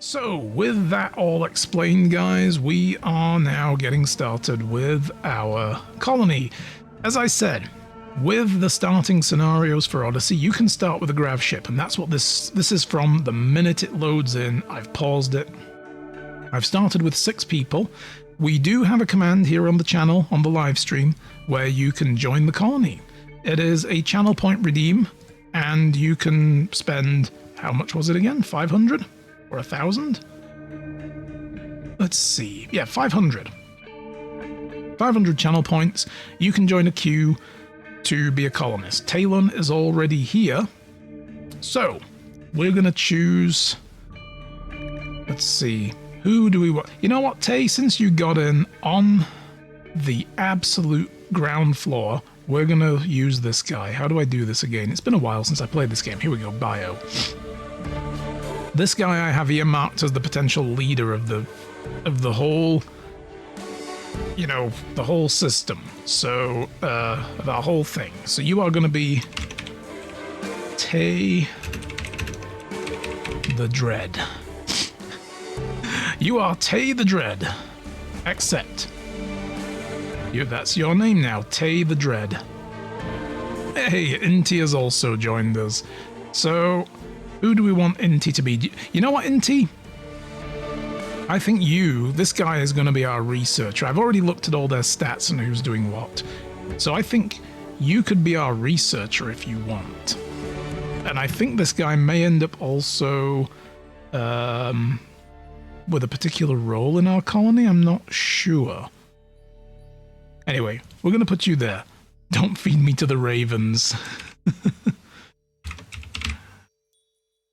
So, with that all explained, guys, we are now getting started with our colony. As I said, with the starting scenarios for Odyssey, you can start with a grav ship, and that's what this is from the minute it loads in. I've paused it. I've started with 6 people. We do have a command here on the channel, on the live stream, where you can join the colony. It is a channel point redeem, and you can spend, how much was it again? 500? Or 1,000? Let's see. Yeah, 500. 500 channel points. You can join a queue to be a colonist. Talon is already here. So, we're going to choose... Let's see. Who do we want? You know what, Tay? Since you got in on the absolute ground floor, we're going to use this guy. How do I do this again? It's been a while since I played this game. Here we go, bio. This guy I have earmarked as the potential leader of the whole, you know, the whole system. So, the whole thing. So you are going to be Tay the Dread. You are Tay the Dread. Accept. That's your name now, Tay the Dread. Hey, Inti has also joined us. So, who do we want Inti to be? You know what, Inti? I think this guy is going to be our researcher. I've already looked at all their stats and who's doing what. So I think you could be our researcher if you want. And I think this guy may end up also with a particular role in our colony. I'm not sure. Anyway, we're going to put you there. Don't feed me to the ravens.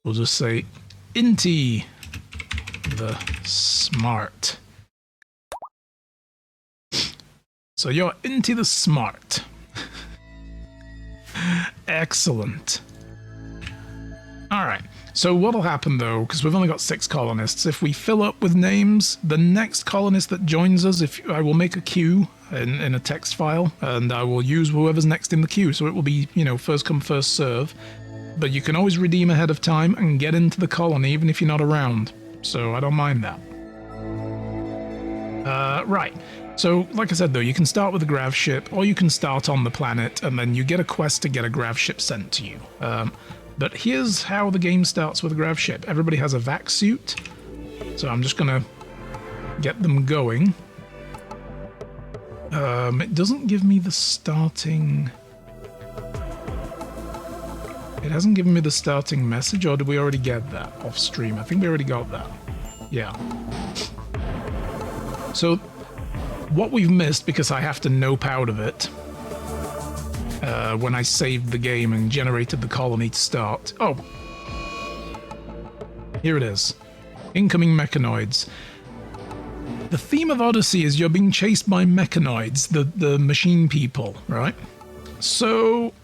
We'll just say, Inti the Smart. So you're Inti the Smart. Excellent. Alright, so what'll happen though, because we've only got 6 colonists, if we fill up with names, the next colonist that joins us, I will make a queue in a text file, and I will use whoever's next in the queue, so it will be, you know, first come, first serve. But you can always redeem ahead of time and get into the colony even if you're not around. So I don't mind that. Right. So, like I said though, you can start with a grav ship, or you can start on the planet, and then you get a quest to get a grav ship sent to you. But here's how the game starts with a grav ship. Everybody has a vac suit. So I'm just gonna get them going. It doesn't give me the starting... It hasn't given me the starting message, or did we already get that off stream? I think we already got that. Yeah. So, what we've missed, because I have to nope out of it, when I saved the game and generated the colony to start... Oh! Here it is. Incoming mechanoids. The theme of Odyssey is you're being chased by mechanoids, the machine people, right? So...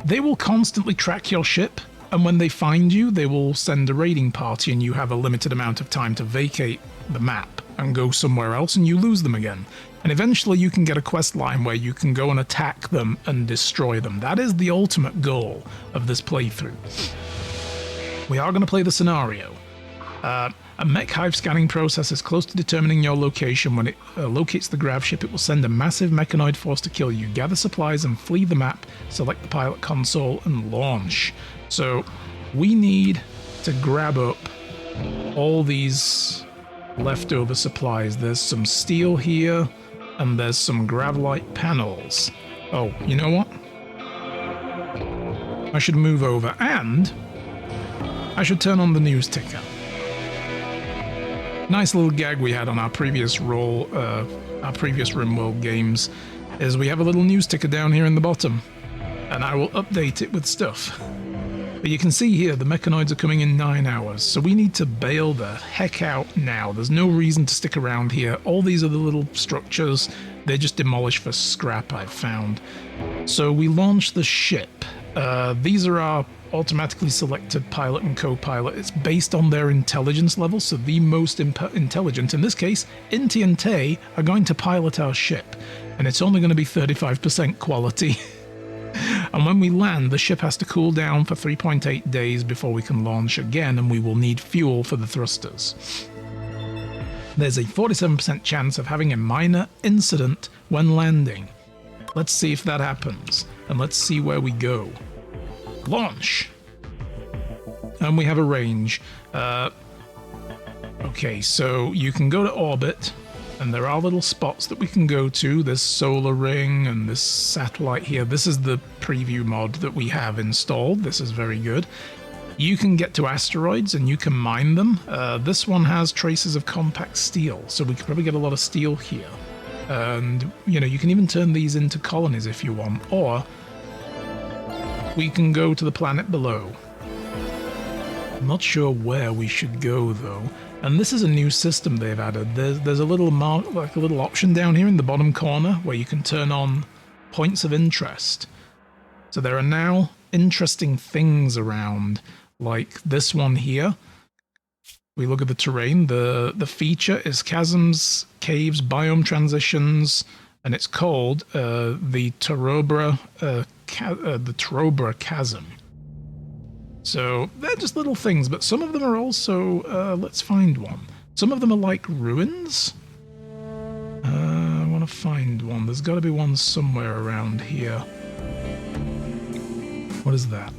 They will constantly track your ship, and when they find you, they will send a raiding party, and you have a limited amount of time to vacate the map and go somewhere else, and you lose them again. And eventually you can get a quest line where you can go and attack them and destroy them. That is the ultimate goal of this playthrough. We are going to play the scenario. A mech hive scanning process is close to determining your location. When it locates the grav ship, it will send a massive mechanoid force to kill you. Gather supplies and flee the map. Select the pilot console and launch. So we need to grab up all these leftover supplies. There's some steel here, and there's some gravlite panels. Oh, you know what? I should move over, and I should turn on the news ticker. Nice little gag we had on our previous RimWorld games is we have a little news ticker down here in the bottom, and I will update it with stuff. But you can see here the mechanoids are coming in 9 hours, so we need to bail the heck out now. There's no reason to stick around here. All these other little structures, they're just demolished for scrap, I've found. So we launch the ship. These are our automatically selected pilot and co-pilot. It's based on their intelligence level, so the most intelligent, in this case, Inti and Tay, are going to pilot our ship, and it's only going to be 35% quality. And when we land, the ship has to cool down for 3.8 days before we can launch again, and we will need fuel for the thrusters. There's a 47% chance of having a minor incident when landing. Let's see if that happens, and let's see where we go. Launch! And we have a range. Okay, so you can go to orbit, and there are little spots that we can go to. This solar ring and this satellite here. This is the preview mod that we have installed. This is very good. You can get to asteroids and you can mine them. This one has traces of compact steel, so we could probably get a lot of steel here. And, you know, you can even turn these into colonies if you want, or we can go to the planet below. I'm not sure where we should go, though. And this is a new system they've added. There's a little like a little option down here in the bottom corner where you can turn on points of interest. So there are now interesting things around, like this one here. We look at the terrain. The feature is chasms, caves, biome transitions, and it's called the Torobra Chasm. So they're just little things, but some of them are also, let's find one. Some of them are like ruins. I want to find one. There's got to be one somewhere around here. What is that?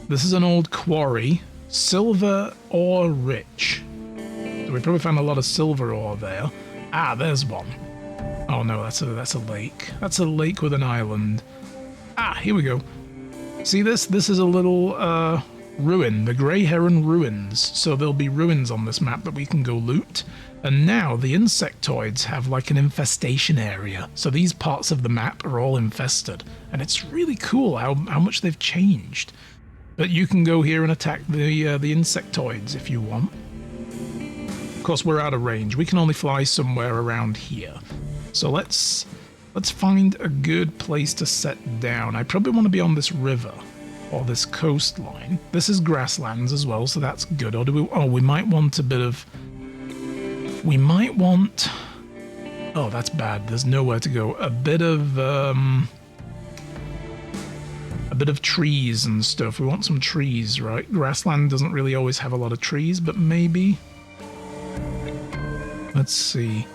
This is an old quarry. Silver ore rich. So we probably found a lot of silver ore there. Ah, there's one. Oh no, that's a lake. That's a lake with an island. Ah, here we go. See this? This is a little ruin, the Grey Heron Ruins. So there'll be ruins on this map that we can go loot. And now the insectoids have like an infestation area. So these parts of the map are all infested. And it's really cool how much they've changed. But you can go here and attack the insectoids if you want. Of course, we're out of range. We can only fly somewhere around here. So let's find a good place to set down. I probably want to be on this river or this coastline. This is grasslands as well, so that's good. Or do we? Oh, we might want a bit of. We might want. Oh, that's bad. There's nowhere to go. A bit of trees and stuff. We want some trees, right? Grassland doesn't really always have a lot of trees, but maybe. Let's see.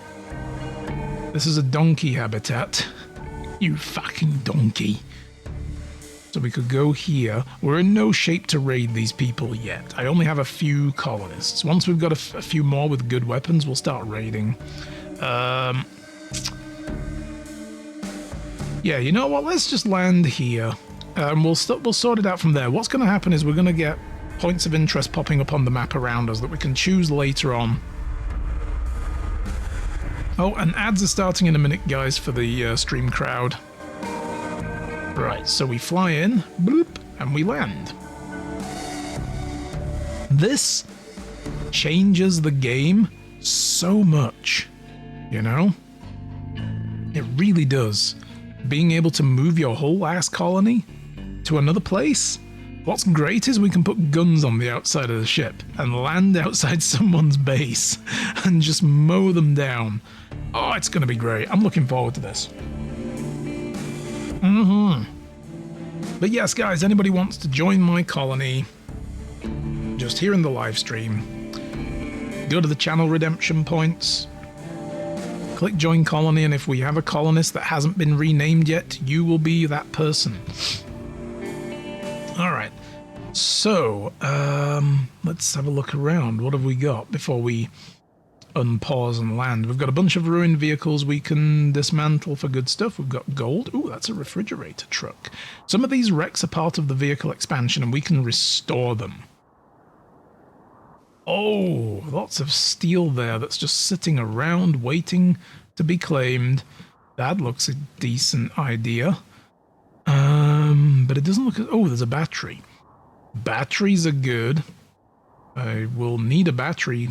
This is a donkey habitat. You fucking donkey. So we could go here. We're in no shape to raid these people yet. I only have a few colonists. Once we've got a few more with good weapons, we'll start raiding. Yeah, you know what? Let's just land here. We'll sort it out from there. What's going to happen is we're going to get points of interest popping up on the map around us that we can choose later on. Oh, and ads are starting in a minute, guys, for the stream crowd. Right, so we fly in, bloop, and we land. This changes the game so much, you know? It really does. Being able to move your whole ass colony to another place. What's great is we can put guns on the outside of the ship and land outside someone's base and just mow them down. Oh, it's going to be great. I'm looking forward to this. But yes, guys, anybody wants to join my colony, just here in the live stream, go to the channel redemption points, click join colony, and if we have a colonist that hasn't been renamed yet, you will be that person. Alright, so let's have a look around. What have we got before we unpause and land? We've got a bunch of ruined vehicles we can dismantle for good stuff. We've got gold. Ooh, that's a refrigerator truck. Some of these wrecks are part of the vehicle expansion and we can restore them. Oh, lots of steel there that's just sitting around waiting to be claimed. That looks a decent idea. But it doesn't look... Oh, there's a battery. Batteries are good. I will need a battery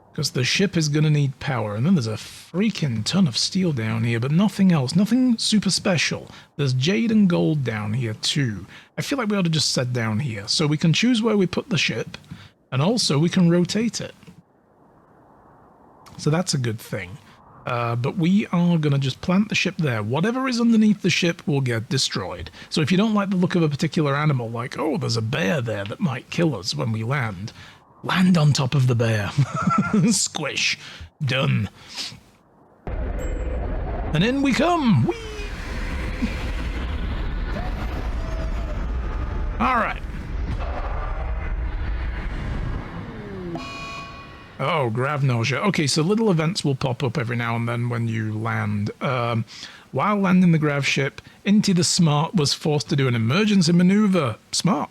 because the ship is going to need power. And then there's a freaking ton of steel down here, but nothing else. Nothing super special. There's jade and gold down here too. I feel like we ought to just set down here so we can choose where we put the ship, and also we can rotate it. So that's a good thing. But we are going to just plant the ship there. Whatever is underneath the ship will get destroyed. So if you don't like the look of a particular animal, like, oh, there's a bear there that might kill us when we land, land on top of the bear. Squish. Done. And in we come. Whee! All right. Oh, grav nausea. Okay, so little events will pop up every now and then when you land. While landing the grav ship, Inti the Smart was forced to do an emergency maneuver. Smart.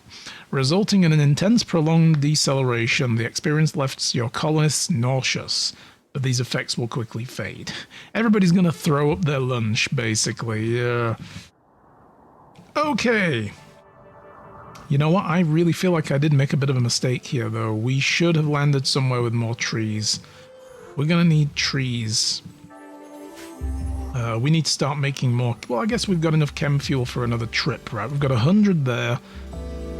Resulting in an intense prolonged deceleration. The experience left your colonists nauseous, but these effects will quickly fade. Everybody's going to throw up their lunch, basically. Okay. You know what? I really feel like I did make a bit of a mistake here, though. We should have landed somewhere with more trees. We're going to need trees. We need to start making more. Well, I guess we've got enough chem fuel for another trip, right? We've got 100 there.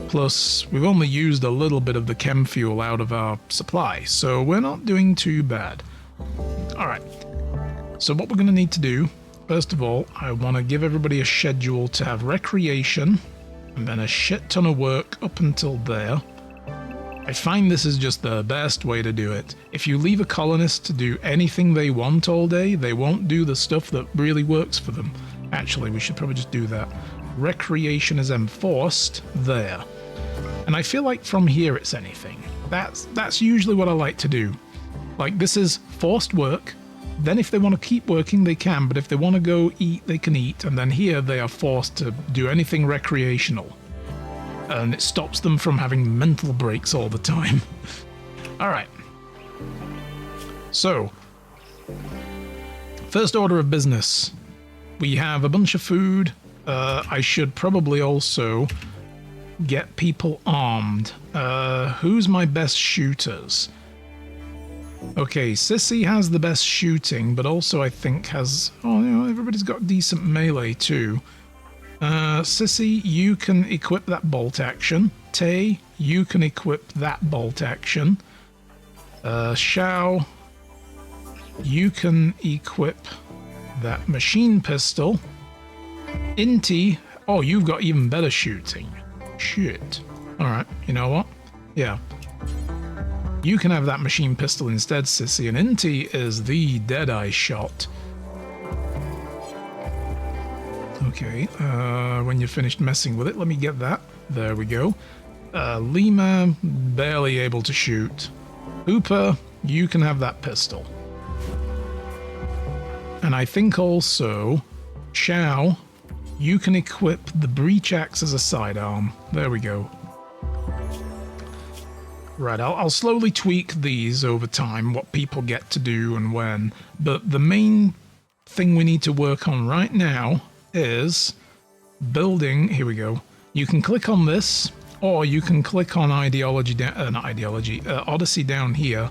Plus, we've only used a little bit of the chem fuel out of our supply, so we're not doing too bad. All right. So what we're going to need to do, first of all, I want to give everybody a schedule to have recreation. And then a shit ton of work up until there. I find this is just the best way to do it. If you leave a colonist to do anything they want all day, they won't do the stuff that really works for them. Actually, we should probably just do that. Recreation is enforced there. And I feel like from here it's anything. That's usually what I like to do. Like, this is forced work. Then if they want to keep working, they can, but if they want to go eat, they can eat, and then here they are forced to do anything recreational. And it stops them from having mental breaks all the time. Alright. So, first order of business. We have a bunch of food. I should probably also get people armed. Who's my best shooters? Okay, Sissy has the best shooting, but also I think has... Oh, you know, everybody's got decent melee too. Sissy, you can equip that bolt action. Tay, you can equip that bolt action. Xiao, you can equip that machine pistol. Inti, oh, you've got even better shooting. Shit. Alright, you know what? Yeah. You can have that machine pistol instead, Sissy, and Inti is the Deadeye shot. Okay, when you're finished messing with it, let me get that. There we go. Lima, barely able to shoot. Hooper, you can have that pistol. And I think also, Xiao, you can equip the breach axe as a sidearm. There we go. Right, I'll slowly tweak these over time, what people get to do and when, but the main thing we need to work on right now is building. Here we go. You can click on this, or you can click on Odyssey down here,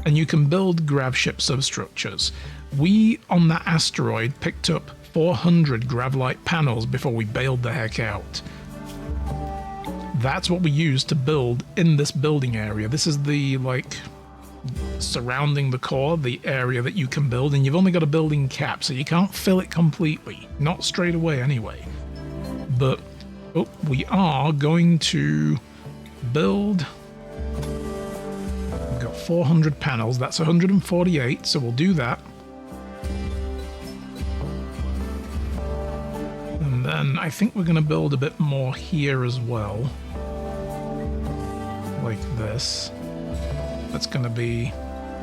and you can build grav ship substructures. We, on that asteroid, picked up 400 grav-light panels before we bailed the heck out. That's what we use to build in this building area. This is the, like, surrounding the core, the area that you can build, and you've only got a building cap, so you can't fill it completely. Not straight away, anyway. But, oh, we are going to build... We've got 400 panels. That's 148, so we'll do that. And then I think we're going to build a bit more here as well. Like this. That's going to be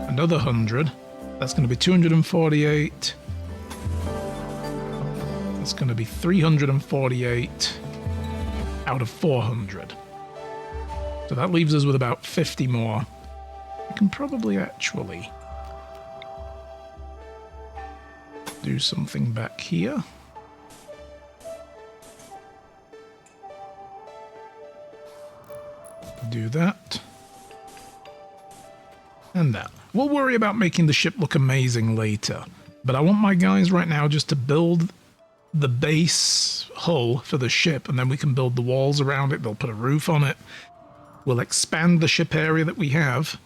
another 100. That's going to be 248. That's going to be 348 out of 400. So that leaves us with about 50 more. I can probably actually do something back here. Do that. And that. We'll worry about making the ship look amazing later. But I want my guys right now just to build the base hull for the ship, and then we can build the walls around it. They'll put a roof on it. We'll expand the ship area that we have.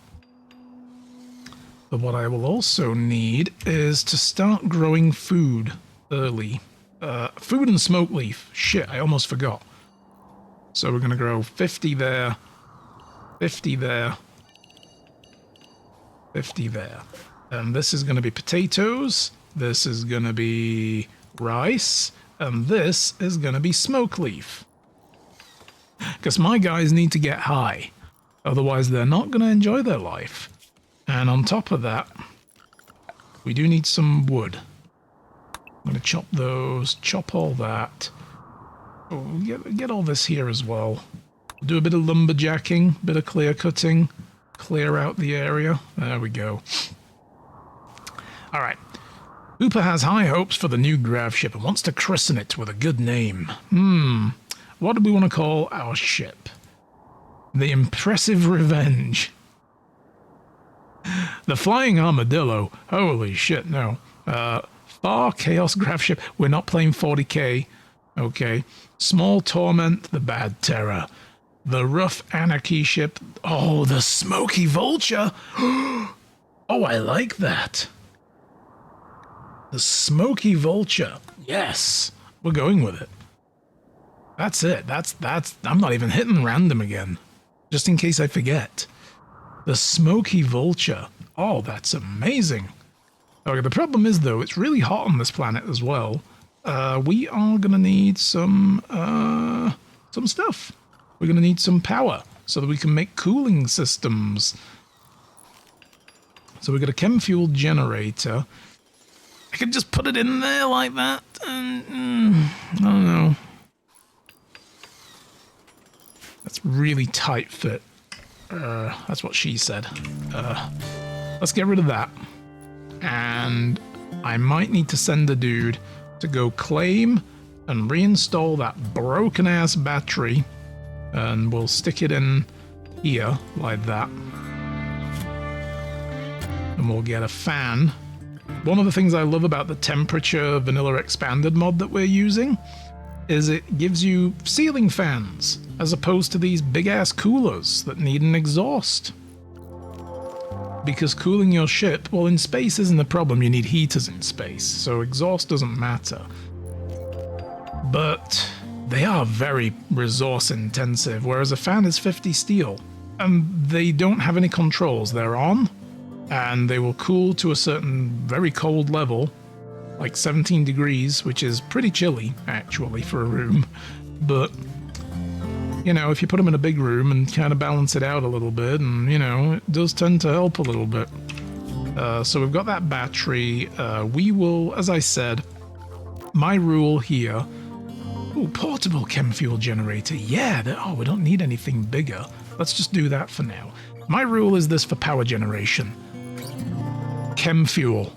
But what I will also need is to start growing food early. Food and smoke leaf. Shit, I almost forgot. So we're going to grow 50 there, 50 there, 50 there. And this is going to be potatoes, this is going to be rice, and this is going to be smoke leaf. Because my guys need to get high, otherwise they're not going to enjoy their life. And on top of that, we do need some wood. I'm going to chop those, chop all that. Oh, get all this here as well. Do a bit of lumberjacking, bit of clear cutting, clear out the area. There we go. All right. Hooper has high hopes for the new grav ship and wants to christen it with a good name. What do we want to call our ship? The Impressive Revenge. The Flying Armadillo. Holy shit, no. Far Chaos grav ship. We're not playing 40k. Okay. Small Torment. The Bad Terror. The Rough Anarchy ship. Oh, the Smoky Vulture. Oh, I like that. The Smoky Vulture. Yes. We're going with it. That's it. That's I'm not even hitting random again. Just in case I forget. The Smoky Vulture. Oh, that's amazing. Okay, the problem is, though, it's really hot on this planet as well. We are going to need some stuff. We're going to need some power so that we can make cooling systems. So we've got a chem fuel generator. I could just put it in there like that. I don't know. That's really tight fit. That's what she said. Let's get rid of that. And I might need to send a dude to go claim and reinstall that broken ass battery, and we'll stick it in here like that, and we'll get a fan. One of the things I love about the temperature vanilla expanded mod that we're using is it gives you ceiling fans as opposed to these big ass coolers that need an exhaust. Because cooling your ship, well, in space isn't a problem, you need heaters in space, so exhaust doesn't matter. But they are very resource intensive, whereas a fan is 50 steel, and they don't have any controls. They're on, and they will cool to a certain very cold level, like 17 degrees, which is pretty chilly, actually, for a room. But you know, if you put them in a big room and kind of balance it out a little bit, and, you know, it does tend to help a little bit. So we've got that battery. We will, as I said, my rule here... Ooh, portable chem fuel generator. Yeah, oh, we don't need anything bigger. Let's just do that for now. My rule is this for power generation. Chem fuel.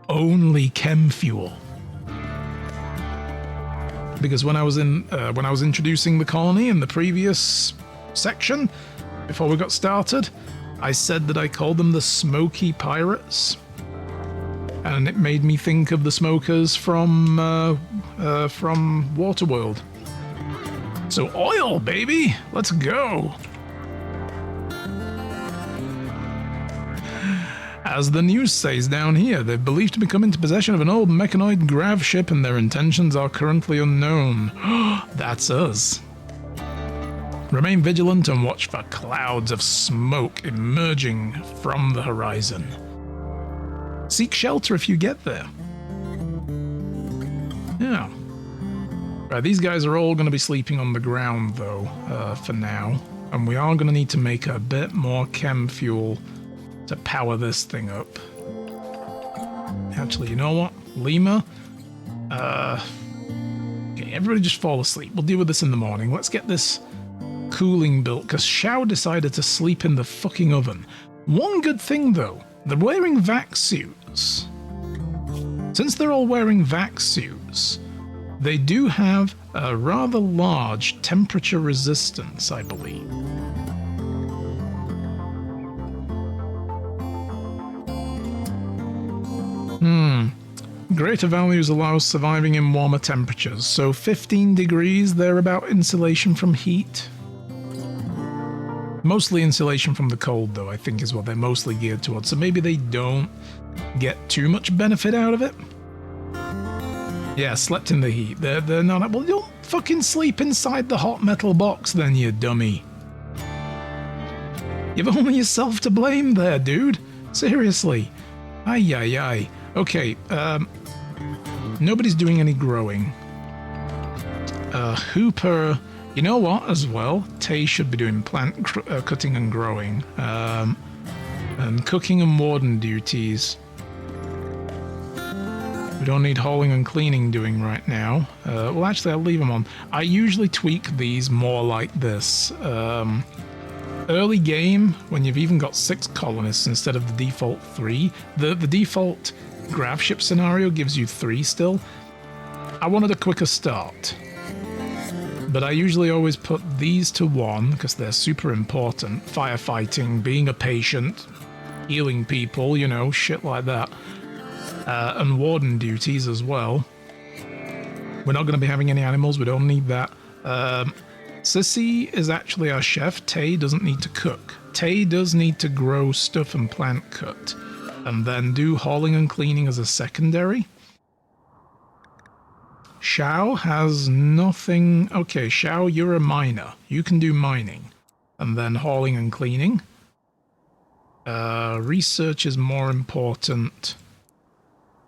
Only chem fuel. Because when I was introducing the colony in the previous section, before we got started, I said that I called them the Smoky Pirates, and it made me think of the smokers from Waterworld. So oil, baby, let's go. As the news says down here, they're believed to be coming into possession of an old mechanoid grav ship and their intentions are currently unknown. That's us. Remain vigilant and watch for clouds of smoke emerging from the horizon. Seek shelter if you get there. Yeah. Right, these guys are all going to be sleeping on the ground, though, for now. And we are going to need to make a bit more chem fuel to power this thing up. Actually, you know what? Lima? Okay, everybody just fall asleep. We'll deal with this in the morning. Let's get this cooling built, because Shao decided to sleep in the fucking oven. One good thing, though, they're wearing vac suits. Since they're all wearing vac suits, they do have a rather large temperature resistance, I believe. Greater values allow surviving in warmer temperatures, so 15 degrees, they're about insulation from heat. Mostly insulation from the cold, though, I think is what they're mostly geared towards. So maybe they don't get too much benefit out of it. Yeah, slept in the heat. They're not... Well, don't fucking sleep inside the hot metal box then, you dummy. You've only yourself to blame there, dude. Seriously. Ay, ay, ay. Okay, nobody's doing any growing. Hooper... You know what, as well? Tay should be doing plant cutting and growing. And cooking and warden duties. We don't need hauling and cleaning doing right now. Well, actually, I'll leave them on. I usually tweak these more like this. Early game, when you've even got 6 colonists instead of the default 3, the default grav ship scenario gives you 3 still. I wanted a quicker start. But I usually always put these to 1 because they're super important. Firefighting, being a patient, healing people, you know, shit like that. And warden duties as well. We're not going to be having any animals, we don't need that. Sissy is actually our chef. Tay doesn't need to cook. Tay does need to grow stuff and plant cut. And then do hauling and cleaning as a secondary. Xiao has nothing... Okay, Xiao, you're a miner. You can do mining. And then hauling and cleaning. Research is more important.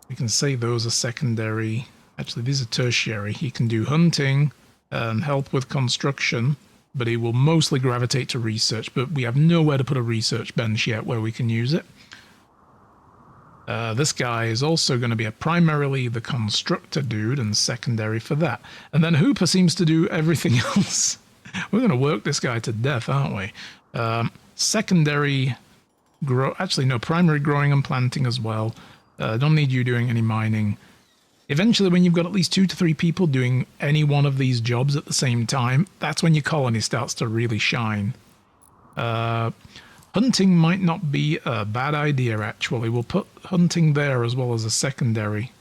We can say those are secondary. Actually, these are tertiary. He can do hunting and help with construction, but he will mostly gravitate to research, but we have nowhere to put a research bench yet where we can use it. This guy is also going to be primarily the constructor dude and secondary for that. And then Hooper seems to do everything else. We're going to work this guy to death, aren't we? Secondary actually, no, primary growing and planting as well. Don't need you doing any mining. Eventually, when you've got at least 2 to 3 people doing any one of these jobs at the same time, that's when your colony starts to really shine. Hunting might not be a bad idea, actually. We'll put hunting there as well as a secondary.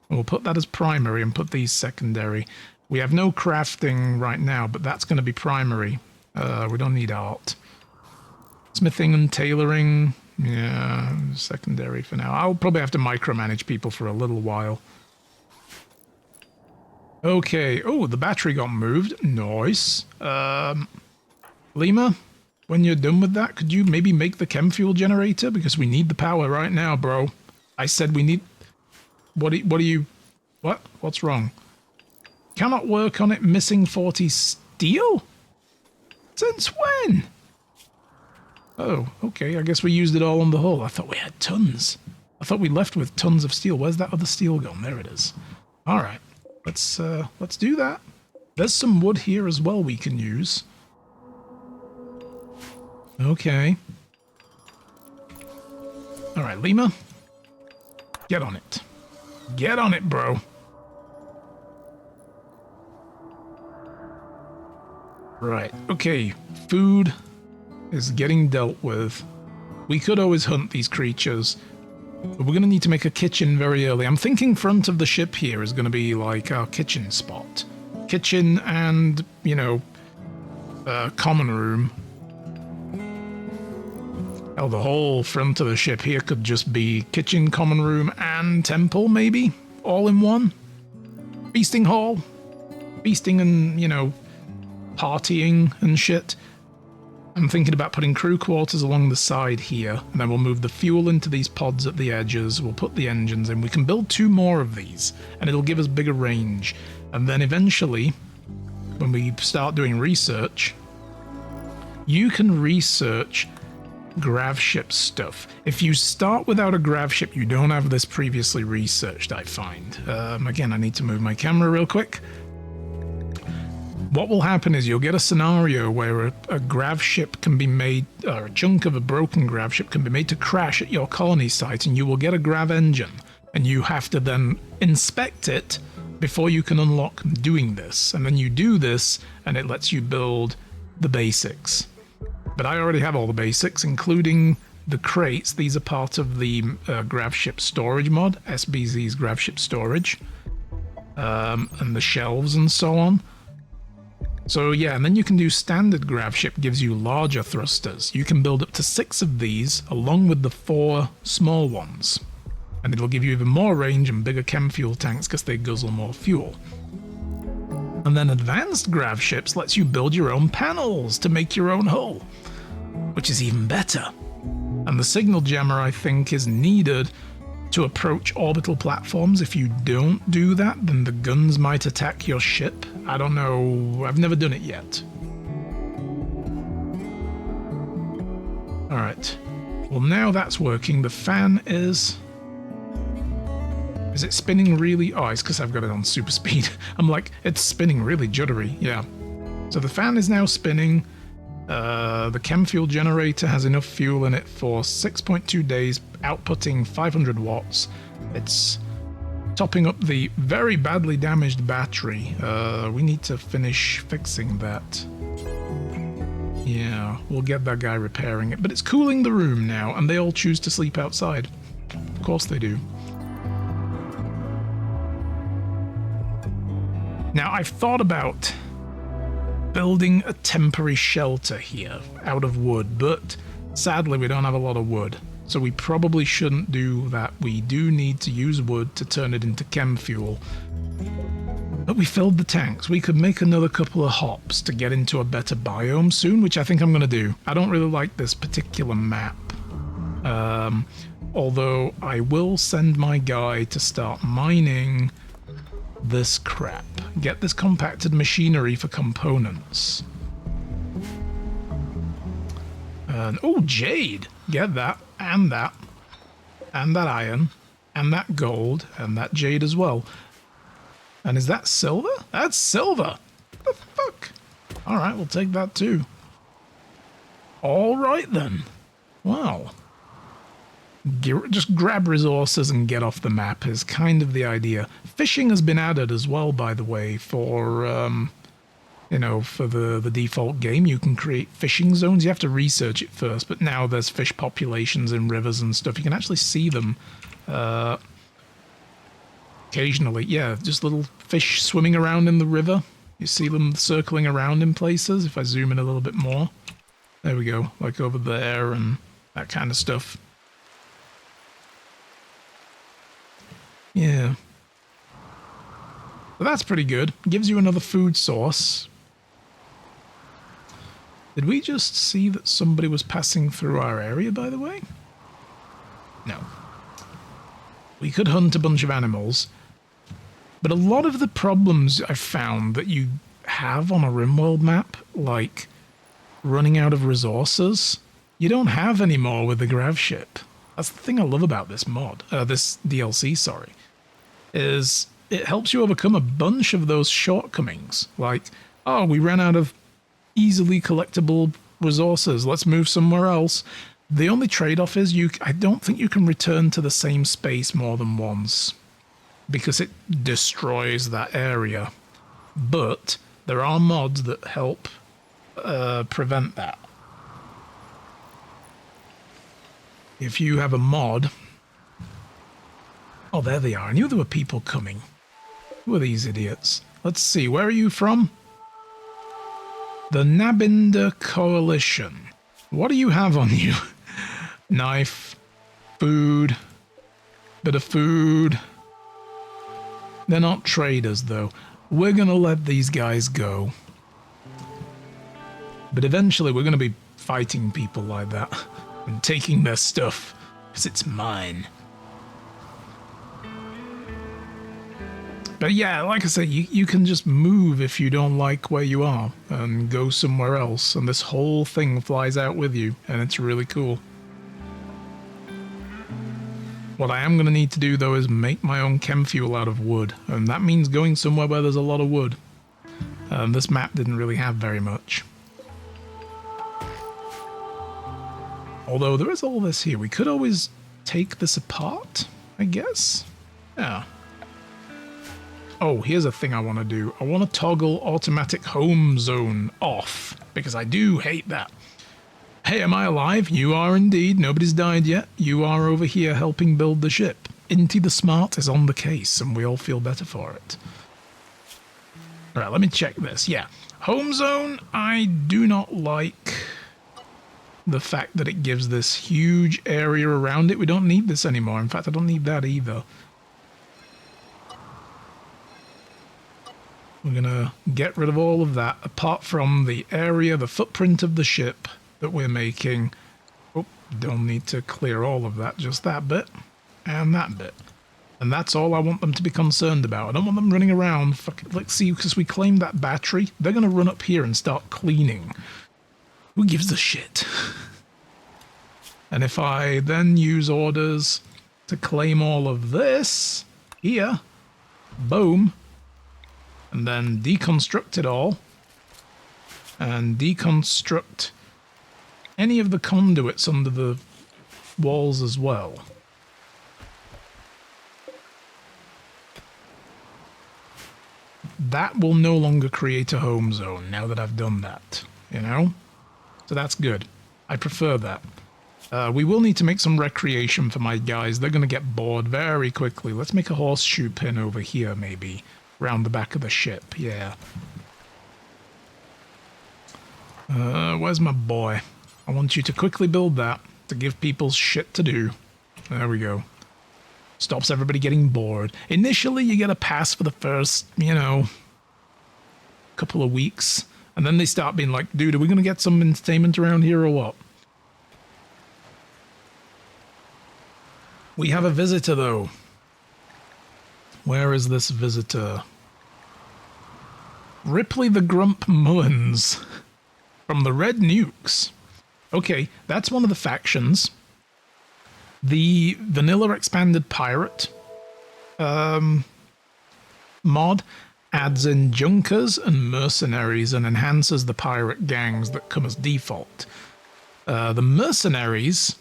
And we'll put that as primary and put these secondary. We have no crafting right now, but that's going to be primary. We don't need art. Smithing and tailoring, yeah, secondary for now. I'll probably have to micromanage people for a little while. Okay, oh, the battery got moved. Nice. Lima, when you're done with that, could you maybe make the chem fuel generator? Because we need the power right now, bro. I said we need... What are you... What? What's wrong? Cannot work on it, missing 40 steel? Since when? Oh, okay, I guess we used it all on the hull. I thought we had tons. I thought we left with tons of steel. Where's that other steel gone? There it is. All right, let's do that. There's some wood here as well we can use. Okay. All right, Lima. Get on it. Get on it, bro. Right, okay. Food is getting dealt with. We could always hunt these creatures, but we're going to need to make a kitchen very early. I'm thinking front of the ship here is going to be like our kitchen spot. Kitchen and, you know, common room. Oh, the whole front of the ship here could just be kitchen, common room, and temple, maybe? All in one? Feasting hall? Feasting and, you know, partying and shit. I'm thinking about putting crew quarters along the side here, and then we'll move the fuel into these pods at the edges, we'll put the engines in, we can build 2 more of these, and it'll give us bigger range. And then eventually, when we start doing research, you can research grav ship stuff. If you start without a grav ship, you don't have this previously researched, I find. Again, I need to move my camera real quick. What will happen is you'll get a scenario where a grav ship can be made, or a chunk of a broken grav ship can be made to crash at your colony site, and you will get a grav engine, and you have to then inspect it before you can unlock doing this. And then you do this, and it lets you build the basics. But I already have all the basics, including the crates. These are part of the grav ship storage mod, SBZ's grav ship storage, and the shelves and so on. So yeah, and then you can do standard grav ship, gives you larger thrusters. You can build up to 6 of these along with the 4 small ones. And it'll give you even more range and bigger chem fuel tanks because they guzzle more fuel. And then advanced grav ships lets you build your own panels to make your own hull, which is even better. And the signal jammer, I think, is needed to approach orbital platforms. If you don't do that, then the guns might attack your ship. I don't know, I've never done it yet. Alright, well now that's working. The fan is it spinning really? Oh, it's because I've got it on super speed. I'm like, it's spinning really juddery, yeah. So the fan is now spinning. The chem fuel generator has enough fuel in it for 6.2 days, outputting 500 watts. It's topping up the very badly damaged battery. We need to finish fixing that. Yeah, we'll get that guy repairing it. But it's cooling the room now, and they all choose to sleep outside. Of course they do. Now, I've thought about building a temporary shelter here out of wood, but sadly we don't have a lot of wood, so we probably shouldn't do that. We do need to use wood to turn it into chem fuel. But we filled the tanks. We could make another couple of hops to get into a better biome soon, which I think I'm going to do. I don't really like this particular map. Although I will send my guy to start mining this crap. Get this compacted machinery for components. And oh, jade! Get that, and that iron, and that gold, and that jade as well. And is that silver? That's silver! What the fuck? Alright, we'll take that too. Alright then. Wow. Just grab resources and get off the map is kind of the idea. Fishing has been added as well, by the way, for, you know, for the default game. You can create fishing zones. You have to research it first, but now there's fish populations in rivers and stuff. You can actually see them occasionally. Yeah, just little fish swimming around in the river. You see them circling around in places. If I zoom in a little bit more. There we go, like over there and that kind of stuff. Yeah. But that's pretty good. Gives you another food source. Did we just see that somebody was passing through our area, by the way? No. We could hunt a bunch of animals. But a lot of the problems I've found that you have on a RimWorld map, like running out of resources, you don't have anymore with the grav ship. That's the thing I love about this mod, this DLC, sorry, is it helps you overcome a bunch of those shortcomings. Like, oh, we ran out of easily collectible resources, let's move somewhere else. The only trade-off is I don't think you can return to the same space more than once, because it destroys that area. But there are mods that help prevent that. If you have a mod... Oh, there they are. I knew there were people coming. Who are these idiots? Let's see, where are you from? The Nabinda Coalition. What do you have on you? Knife, food, bit of food. They're not traders, though. We're gonna let these guys go. But eventually we're gonna be fighting people like that. And taking their stuff, because it's mine. But yeah, like I say, you can just move if you don't like where you are, and go somewhere else, and this whole thing flies out with you, and it's really cool. What I am going to need to do, though, is make my own chem fuel out of wood, and that means going somewhere where there's a lot of wood. This map didn't really have very much. Although there is all this here. We could always take this apart, I guess. Yeah. Oh, here's a thing I want to do. I want to toggle automatic home zone off, because I do hate that. Hey, am I alive? You are indeed. Nobody's died yet. You are over here helping build the ship. Inti the Smart is on the case, and we all feel better for it. Alright, let me check this. Yeah. Home zone, I do not like the fact that it gives this huge area around it. We don't need this anymore. In fact, I don't need that either. We're going to get rid of all of that, apart from the area, the footprint of the ship that we're making. Oh, don't need to clear all of that, just that bit and that bit. And that's all I want them to be concerned about. I don't want them running around. Let's see, because we claimed that battery. They're going to run up here and start cleaning. Who gives a shit? And if I then use orders to claim all of this here, boom, and then deconstruct it all, and deconstruct any of the conduits under the walls as well. That will no longer create a home zone now that I've done that, you know? So that's good. I prefer that. We will need to make some recreation for my guys. They're going to get bored very quickly. Let's make a horseshoe pin over here, maybe. Round the back of the ship, yeah. Where's my boy? I want you to quickly build that to give people shit to do. There we go. Stops everybody getting bored. Initially, you get a pass for the first, you know, couple of weeks. And then they start being like, dude, are we going to get some entertainment around here or what? We have a visitor, though. Where is this visitor? Ripley the Grump Mullins from the Red Nukes. Okay, that's one of the factions. The Vanilla Expanded Pirate mod adds in junkers and mercenaries and enhances the pirate gangs that come as default. The mercenaries,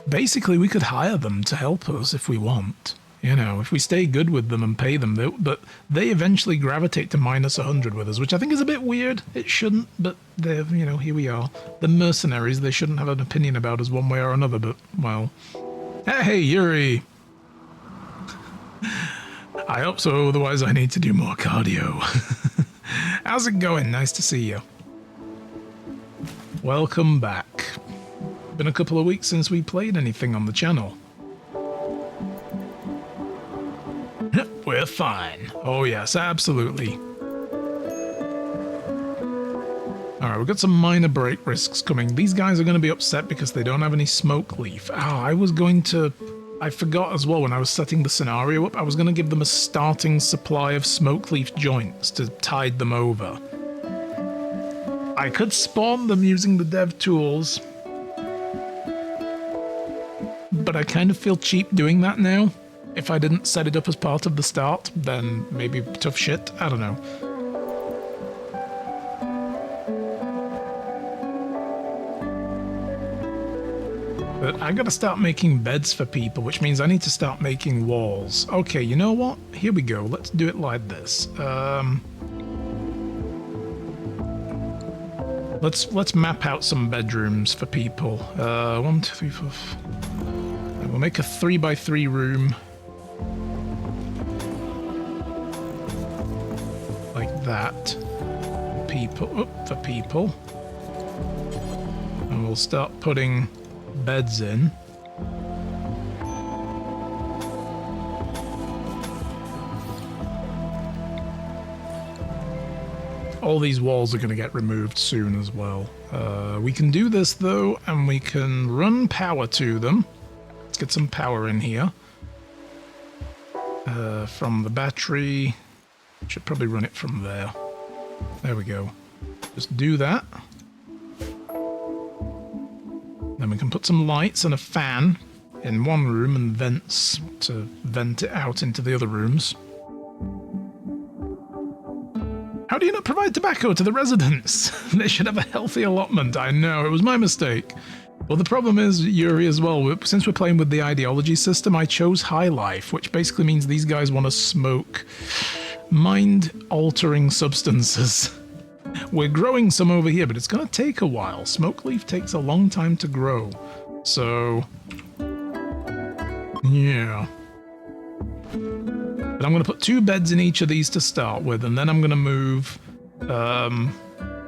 basically we could hire them to help us if we want. You know, if we stay good with them and pay them, but they eventually gravitate to minus 100 with us, which I think is a bit weird. It shouldn't, but they're, you know, here we are. The mercenaries, they shouldn't have an opinion about us one way or another, but, well. Hey, Yuri! I hope so, otherwise I need to do more cardio. How's it going? Nice to see you. Welcome back. Been a couple of weeks since we played anything on the channel. We're fine. Oh yes, absolutely. Alright, we've got some minor break risks coming. These guys are going to be upset because they don't have any smoke leaf. I forgot as well when I was setting the scenario up, I was going to give them a starting supply of smoke leaf joints to tide them over. I could spawn them using the dev tools, but I kind of feel cheap doing that now. If I didn't set it up as part of the start, then maybe tough shit. I don't know. But I gotta start making beds for people, which means I need to start making walls. Okay, you know what? Here we go. Let's do it like this. Let's map out some bedrooms for people. 1, 2, 3, 4. We'll make a 3x3 room. That for people, and we'll start putting beds in. All these walls are going to get removed soon as well. We can do this though, and we can run power to them. Let's get some power in here from the battery. Should probably run it from there. There we go. Just do that. Then we can put some lights and a fan in one room and vents to vent it out into the other rooms. How do you not provide tobacco to the residents? They should have a healthy allotment. I know, it was my mistake. Well, the problem is, Yuri, as well, since we're playing with the ideology system, I chose high life, which basically means these guys want to smoke mind-altering substances. We're growing some over here, but it's going to take a while. Smoke leaf takes a long time to grow. So, yeah. But I'm going to put 2 beds in each of these to start with, and then I'm going to move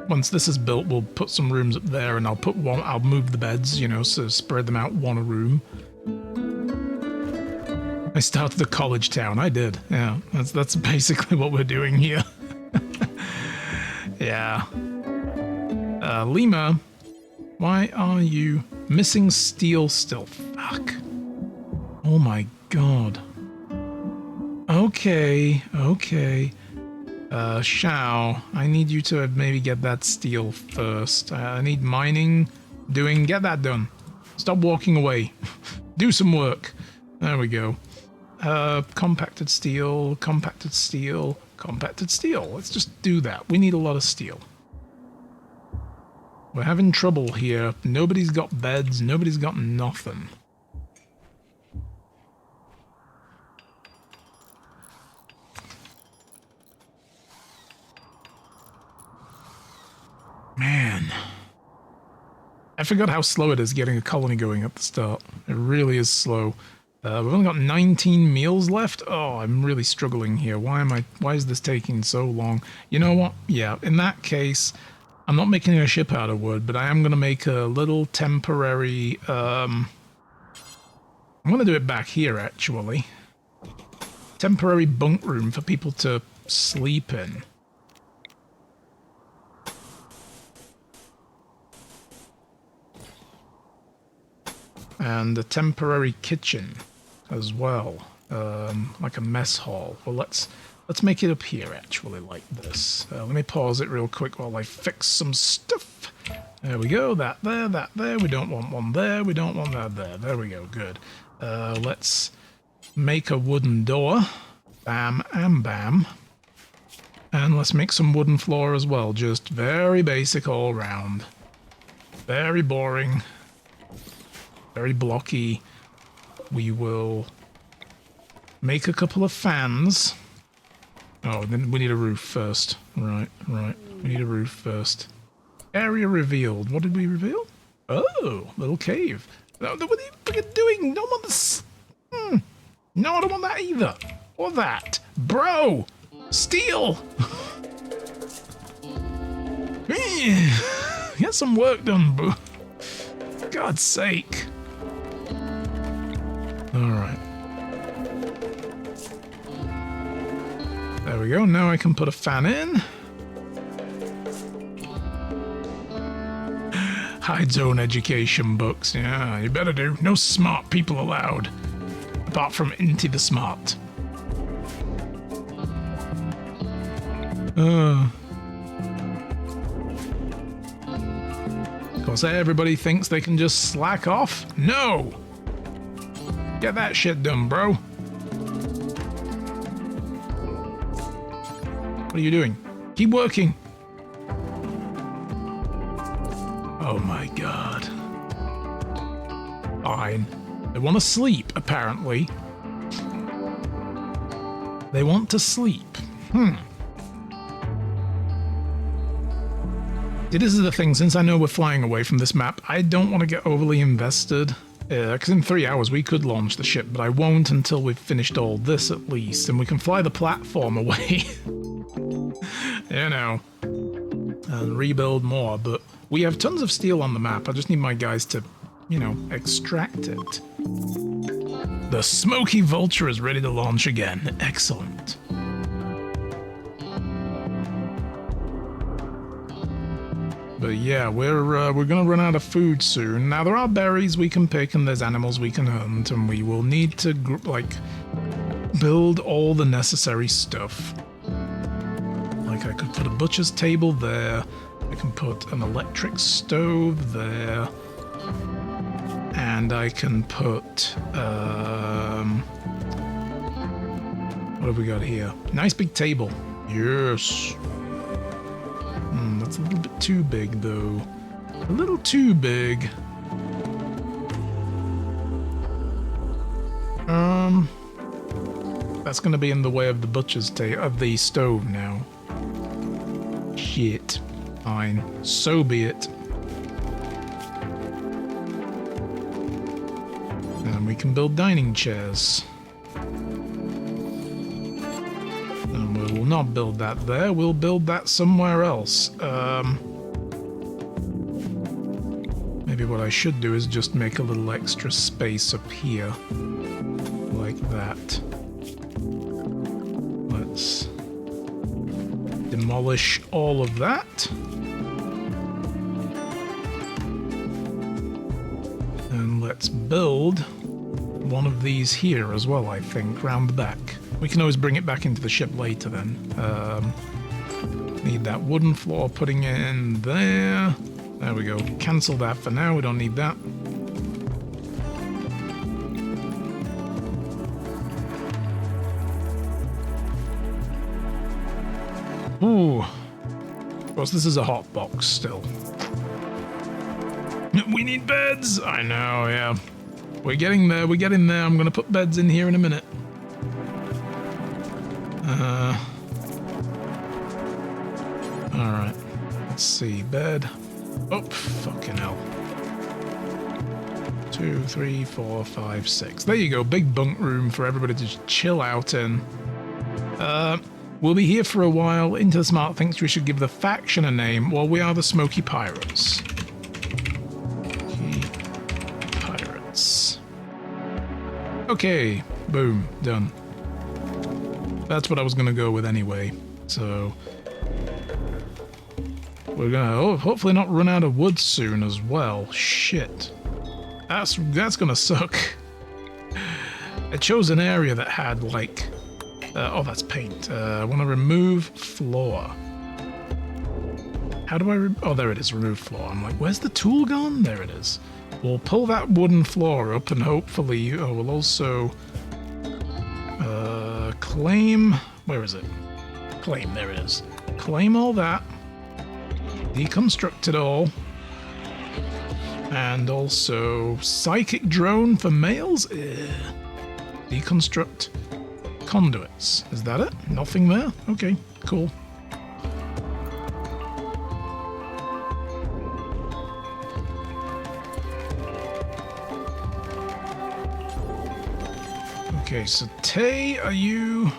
Once this is built, we'll put some rooms up there, and I'll move the beds, you know, so spread them out one a room. I started a college town. I did. Yeah, that's basically what we're doing here. Yeah. Lima, why are you missing steel still? Fuck. Oh my god. Okay. Shao, I need you to maybe get that steel first. I need mining doing. Get that done. Stop walking away. Do some work. There we go. Compacted steel, compacted steel, compacted steel. Let's just do that. We need a lot of steel. We're having trouble here. Nobody's got beds. Nobody's got nothing. Man. I forgot how slow it is getting a colony going at the start. It really is slow. We've only got 19 meals left. Oh, I'm really struggling here. Why is this taking so long? You know what? Yeah, in that case, I'm not making a ship out of wood, but I am going to make a little temporary, I'm going to do it back here, actually. Temporary bunk room for people to sleep in. And a temporary kitchen as well, like a mess hall. Well, let's make it up here, actually, like this. Let me pause it real quick while I fix some stuff. There we go, that there. We don't want one there, we don't want that there. There we go, good. Let's make a wooden door. Bam and bam. And let's make some wooden floor as well, just very basic all round. Very boring. Very blocky. We will make a couple of fans. Oh, then we need a roof first. Right. We need a roof first. Area revealed. What did we reveal? Oh, little cave. What are you fucking doing? Don't want this. No, I don't want that either. Or that. Bro! Steel! Get some work done, bro. God's sake. Alright. There we go. Now I can put a fan in. Hide zone education books. Yeah, you better do. No smart people allowed. Apart from Inti the Smart. Of course, everybody thinks they can just slack off. No! Get that shit done, bro. What are you doing? Keep working. Oh my god. Fine. They want to sleep, apparently. They want to sleep. See, this is the thing, since I know we're flying away from this map, I don't want to get overly invested. Because in 3 hours we could launch the ship, but I won't until we've finished all this at least, and we can fly the platform away. You know. And rebuild more, but we have tons of steel on the map. I just need my guys to, you know, extract it. The Smokey Vulture is ready to launch again. Excellent. But yeah, we're gonna run out of food soon. Now there are berries we can pick and there's animals we can hunt, and we will need to like build all the necessary stuff. Like I could put a butcher's table there. I can put an electric stove there, and I can put what have we got here? Nice big table. Yes. That's a little bit too big, though. A little too big. That's gonna be in the way of the butcher's of the stove now. Shit. Fine. So be it. And we can build dining chairs. And we will not build that there, we'll build that somewhere else. Maybe what I should do is just make a little extra space up here. Like that. Let's demolish all of that. And let's build one of these here as well, I think, round the back. We can always bring it back into the ship later then. Need that wooden floor putting it in there. There we go. Cancel that for now. We don't need that. Ooh. Of course, this is a hot box still. We need beds! I know, yeah. We're getting there, we're getting there. I'm gonna put beds in here in a minute. Alright. Let's see. Bed. Oh, fucking hell. 2, 3, 4, 5, 6. There you go. Big bunk room for everybody to just chill out in. We'll be here for a while. Into the Smart thinks we should give the faction a name. Well, we are the Smokey Pirates. Smokey Pirates. Okay. Boom. Done. That's what I was going to go with anyway. So we're going to hopefully not run out of wood soon as well. Shit. That's going to suck. I chose an area that had like... oh, that's paint. I want to remove floor. How do I... oh, there it is. Remove floor. I'm like, where's the tool gone? There it is. We'll pull that wooden floor up and hopefully... oh, we'll also... claim... where is it? Claim. There it is. Claim all that. Deconstruct it all. And also... psychic drone for males? Deconstruct... conduits. Is that it? Nothing there? Okay, cool. Okay, so Tay, are you...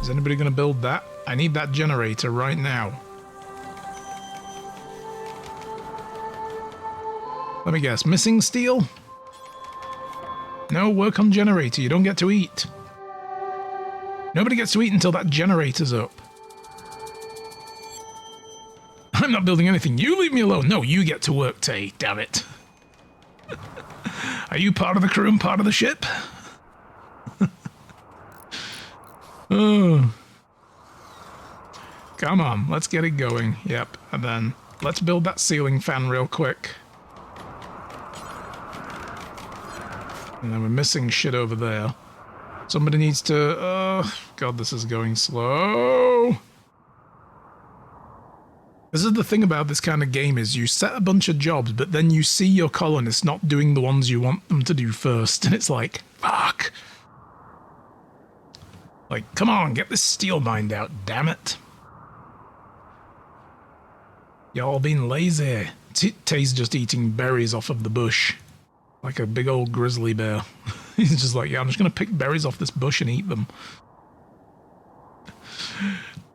is anybody going to build that? I need that generator right now. Let me guess, missing steel? No, work on generator. You don't get to eat. Nobody gets to eat until that generator's up. I'm not building anything. You leave me alone. No, you get to work, Tay. Damn it. Are you part of the crew and part of the ship? Oh. Come on, let's get it going. Yep, and then let's build that ceiling fan real quick. And then we're missing shit over there. Somebody needs to... oh, God, this is going slow. This is the thing about this kind of game is you set a bunch of jobs, but then you see your colonists not doing the ones you want them to do first. And it's like, fuck. Like, come on, get this steel mined out, damn it. Y'all being lazy. Tay's just eating berries off of the bush. Like a big old grizzly bear. He's just like, yeah, I'm just going to pick berries off this bush and eat them.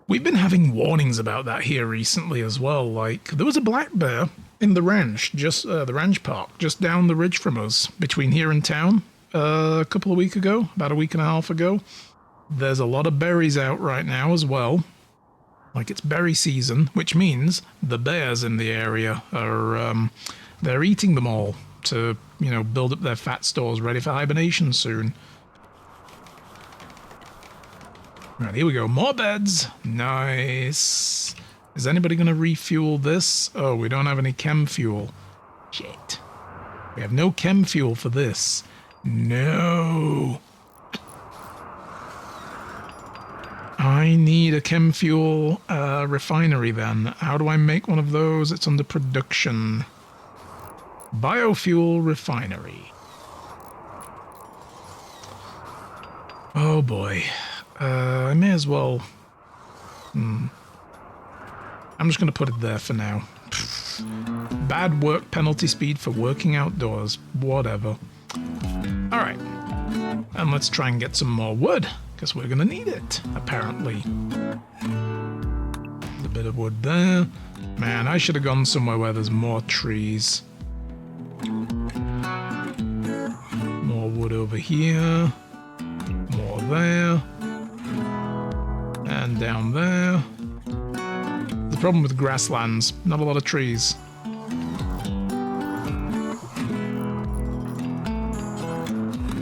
We've been having warnings about that here recently as well. Like, there was a black bear in the ranch, just the ranch park, just down the ridge from us, between here and town, a couple of weeks ago, about a week and a half ago. There's a lot of berries out right now as well. Like, it's berry season, which means the bears in the area are, they're eating them all to, you know, build up their fat stores ready for hibernation soon. Right, here we go. More beds. Nice. Is anybody going to refuel this? Oh, we don't have any chem fuel. Shit. We have no chem fuel for this. No. I need a chem fuel refinery then. How do I make one of those? It's under production. Biofuel refinery. Oh boy. I may as well... I'm just going to put it there for now. Bad work penalty speed for working outdoors. Whatever. Alright. And let's try and get some more wood, because we're going to need it, apparently. The bit of wood there. Man, I should have gone somewhere where there's more trees. More wood over here. More there. And down there. The problem with grasslands, not a lot of trees.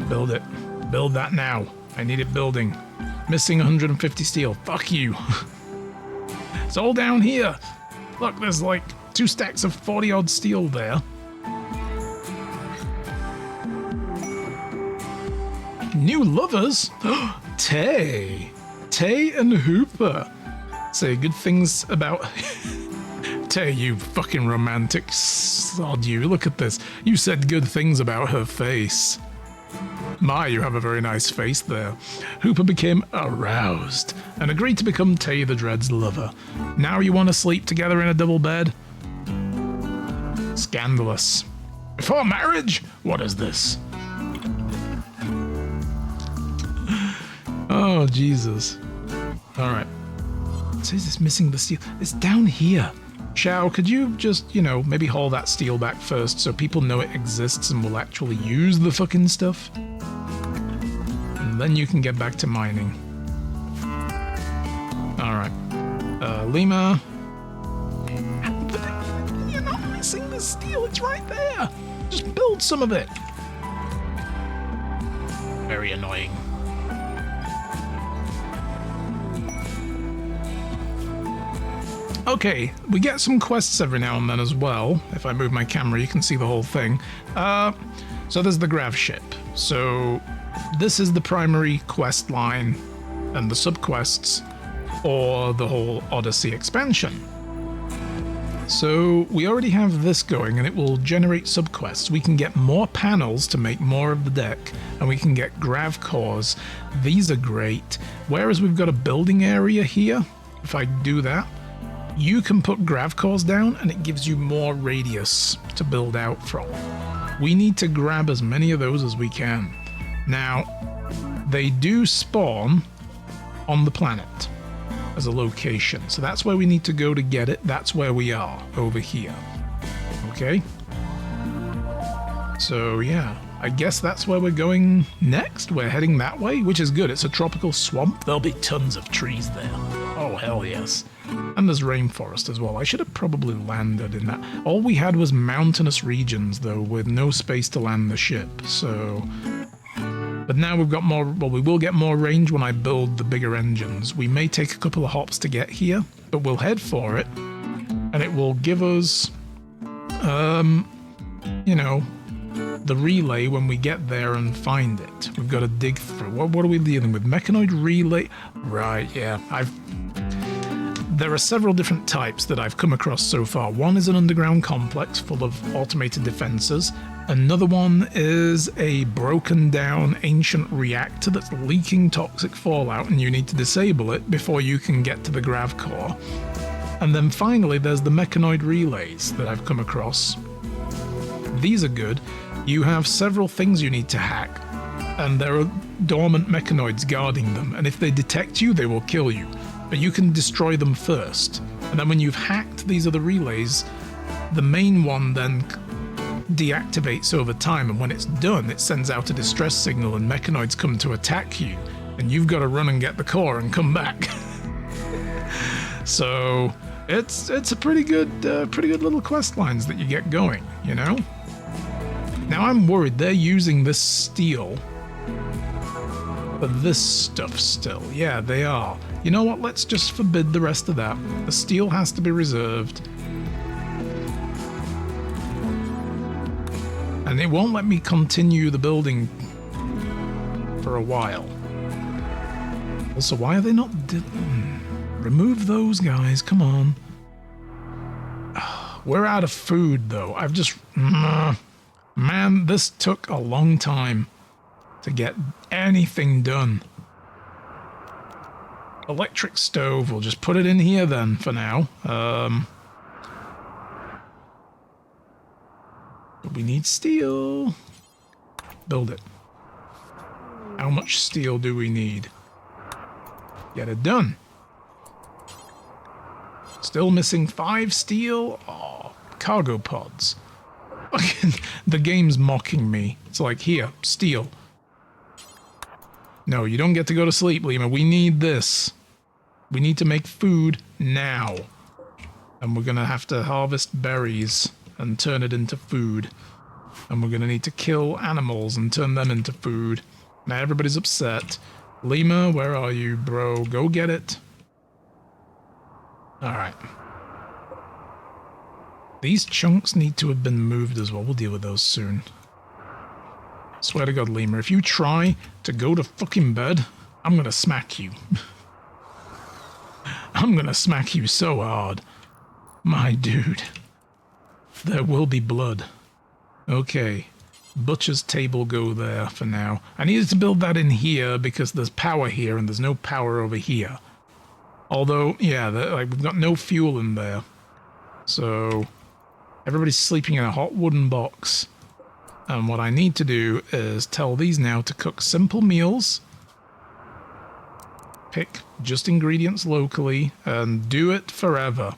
Build it. Build that now. I need it building. Missing 150 steel. Fuck you. It's all down here. Look, there's like 2 stacks of 40 odd steel there. New lovers? Tay. Tay and Hooper. Say good things about... Tay, you fucking romantic sod you. Look at this. You said good things about her face. My, you have a very nice face there. Hooper became aroused and agreed to become Tay the Dread's lover. Now you want to sleep together in a double bed? Scandalous. Before marriage? What is this? Oh, Jesus. Alright. It says it's missing the steel. It's down here. Shao, could you just, you know, maybe haul that steel back first so people know it exists and will actually use the fucking stuff? And then you can get back to mining. Alright. Lima. You're not missing the steel, it's right there! Just build some of it! Very annoying. Okay, we get some quests every now and then as well. If I move my camera, you can see the whole thing. So there's the Grav ship. So this is the primary quest line and the subquests or the whole Odyssey expansion. So we already have this going and it will generate subquests. We can get more panels to make more of the deck and we can get Grav cores. These are great. Whereas we've got a building area here, if I do that, you can put grav cores down and it gives you more radius to build out from. We need to grab as many of those as we can. Now, they do spawn on the planet as a location. So that's where we need to go to get it. That's where we are, over here. Okay? So yeah, I guess that's where we're going next. We're heading that way, which is good. It's a tropical swamp. There'll be tons of trees there. Oh, hell yes. And there's rainforest as well. I should have probably landed in that. All we had was mountainous regions, though, with no space to land the ship, so... But now we've got more... Well, we will get more range when I build the bigger engines. We may take a couple of hops to get here, but we'll head for it. And it will give us... you know... the relay when we get there and find it. We've got to dig through. What are we dealing with? Mechanoid relay? Right, yeah. There are several different types that I've come across so far. One is an underground complex full of automated defenses. Another one is a broken down ancient reactor that's leaking toxic fallout and you need to disable it before you can get to the grav core. And then finally there's the mechanoid relays that I've come across. These are good. You have several things you need to hack, and there are dormant mechanoids guarding them, and if they detect you, they will kill you. But you can destroy them first, and then when you've hacked these other relays, the main one then deactivates over time, and when it's done, it sends out a distress signal, and mechanoids come to attack you, and you've got to run and get the core and come back. So it's a pretty good little quest lines that you get going, you know. Now I'm worried they're using this steel for this stuff still. Yeah, they are. You know what? Let's just forbid the rest of that. The steel has to be reserved. And it won't let me continue the building for a while. Also, why are they not... Remove those guys, come on. We're out of food, though. I've just... Man, this took a long time to get anything done. Electric stove, we'll just put it in here then for now. But we need steel. Build it. How much steel do we need? Get it done. Still missing 5 steel. Oh, cargo pods. The game's mocking me. It's like, here, steel. No, you don't get to go to sleep, Lima. We need this. We need to make food now. And we're going to have to harvest berries and turn it into food. And we're going to need to kill animals and turn them into food. Now everybody's upset. Lima, where are you, bro? Go get it. Alright. These chunks need to have been moved as well. We'll deal with those soon. Swear to God, Lima, if you try to go to fucking bed, I'm gonna smack you. I'm gonna smack you so hard. My dude. There will be blood. Okay. Butcher's table go there for now. I needed to build that in here because there's power here and there's no power over here. Although, yeah, like we've got no fuel in there. So, everybody's sleeping in a hot wooden box. And what I need to do is tell these now to cook simple meals. Pick just ingredients locally and do it forever.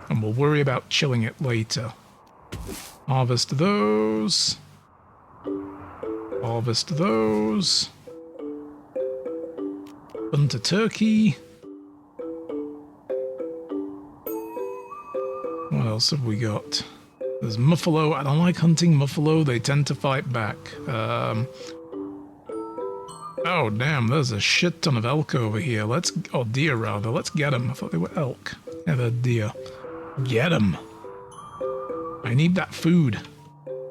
And we'll worry about chilling it later. Harvest those. Harvest those. Hunt a turkey. What else have we got? There's muffalo. I don't like hunting muffalo. They tend to fight back. Oh, damn. There's a shit ton of elk over here. Oh, deer, rather. Let's get them. I thought they were elk. Yeah, they're deer. Get them. I need that food.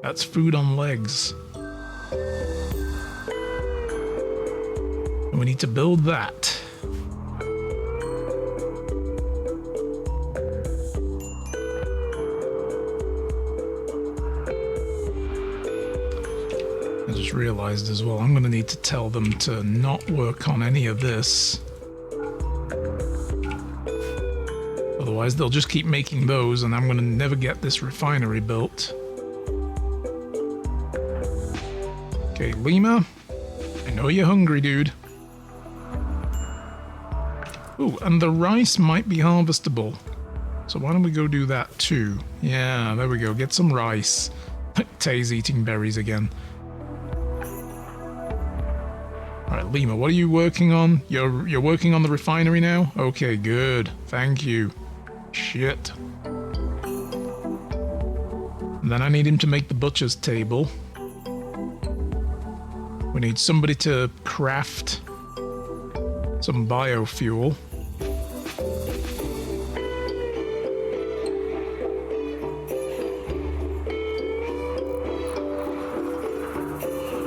That's food on legs. And we need to build that. I just realized as well, I'm going to need to tell them to not work on any of this. Otherwise, they'll just keep making those, and I'm going to never get this refinery built. Okay, Lima, I know you're hungry, dude. Ooh, and the rice might be harvestable. So why don't we go do that too? Yeah, there we go. Get some rice. Tay's eating berries again. Alright, Lima, what are you working on? You're working on the refinery now? Okay, good. Thank you. Shit. And then I need him to make the butcher's table. We need somebody to craft some biofuel.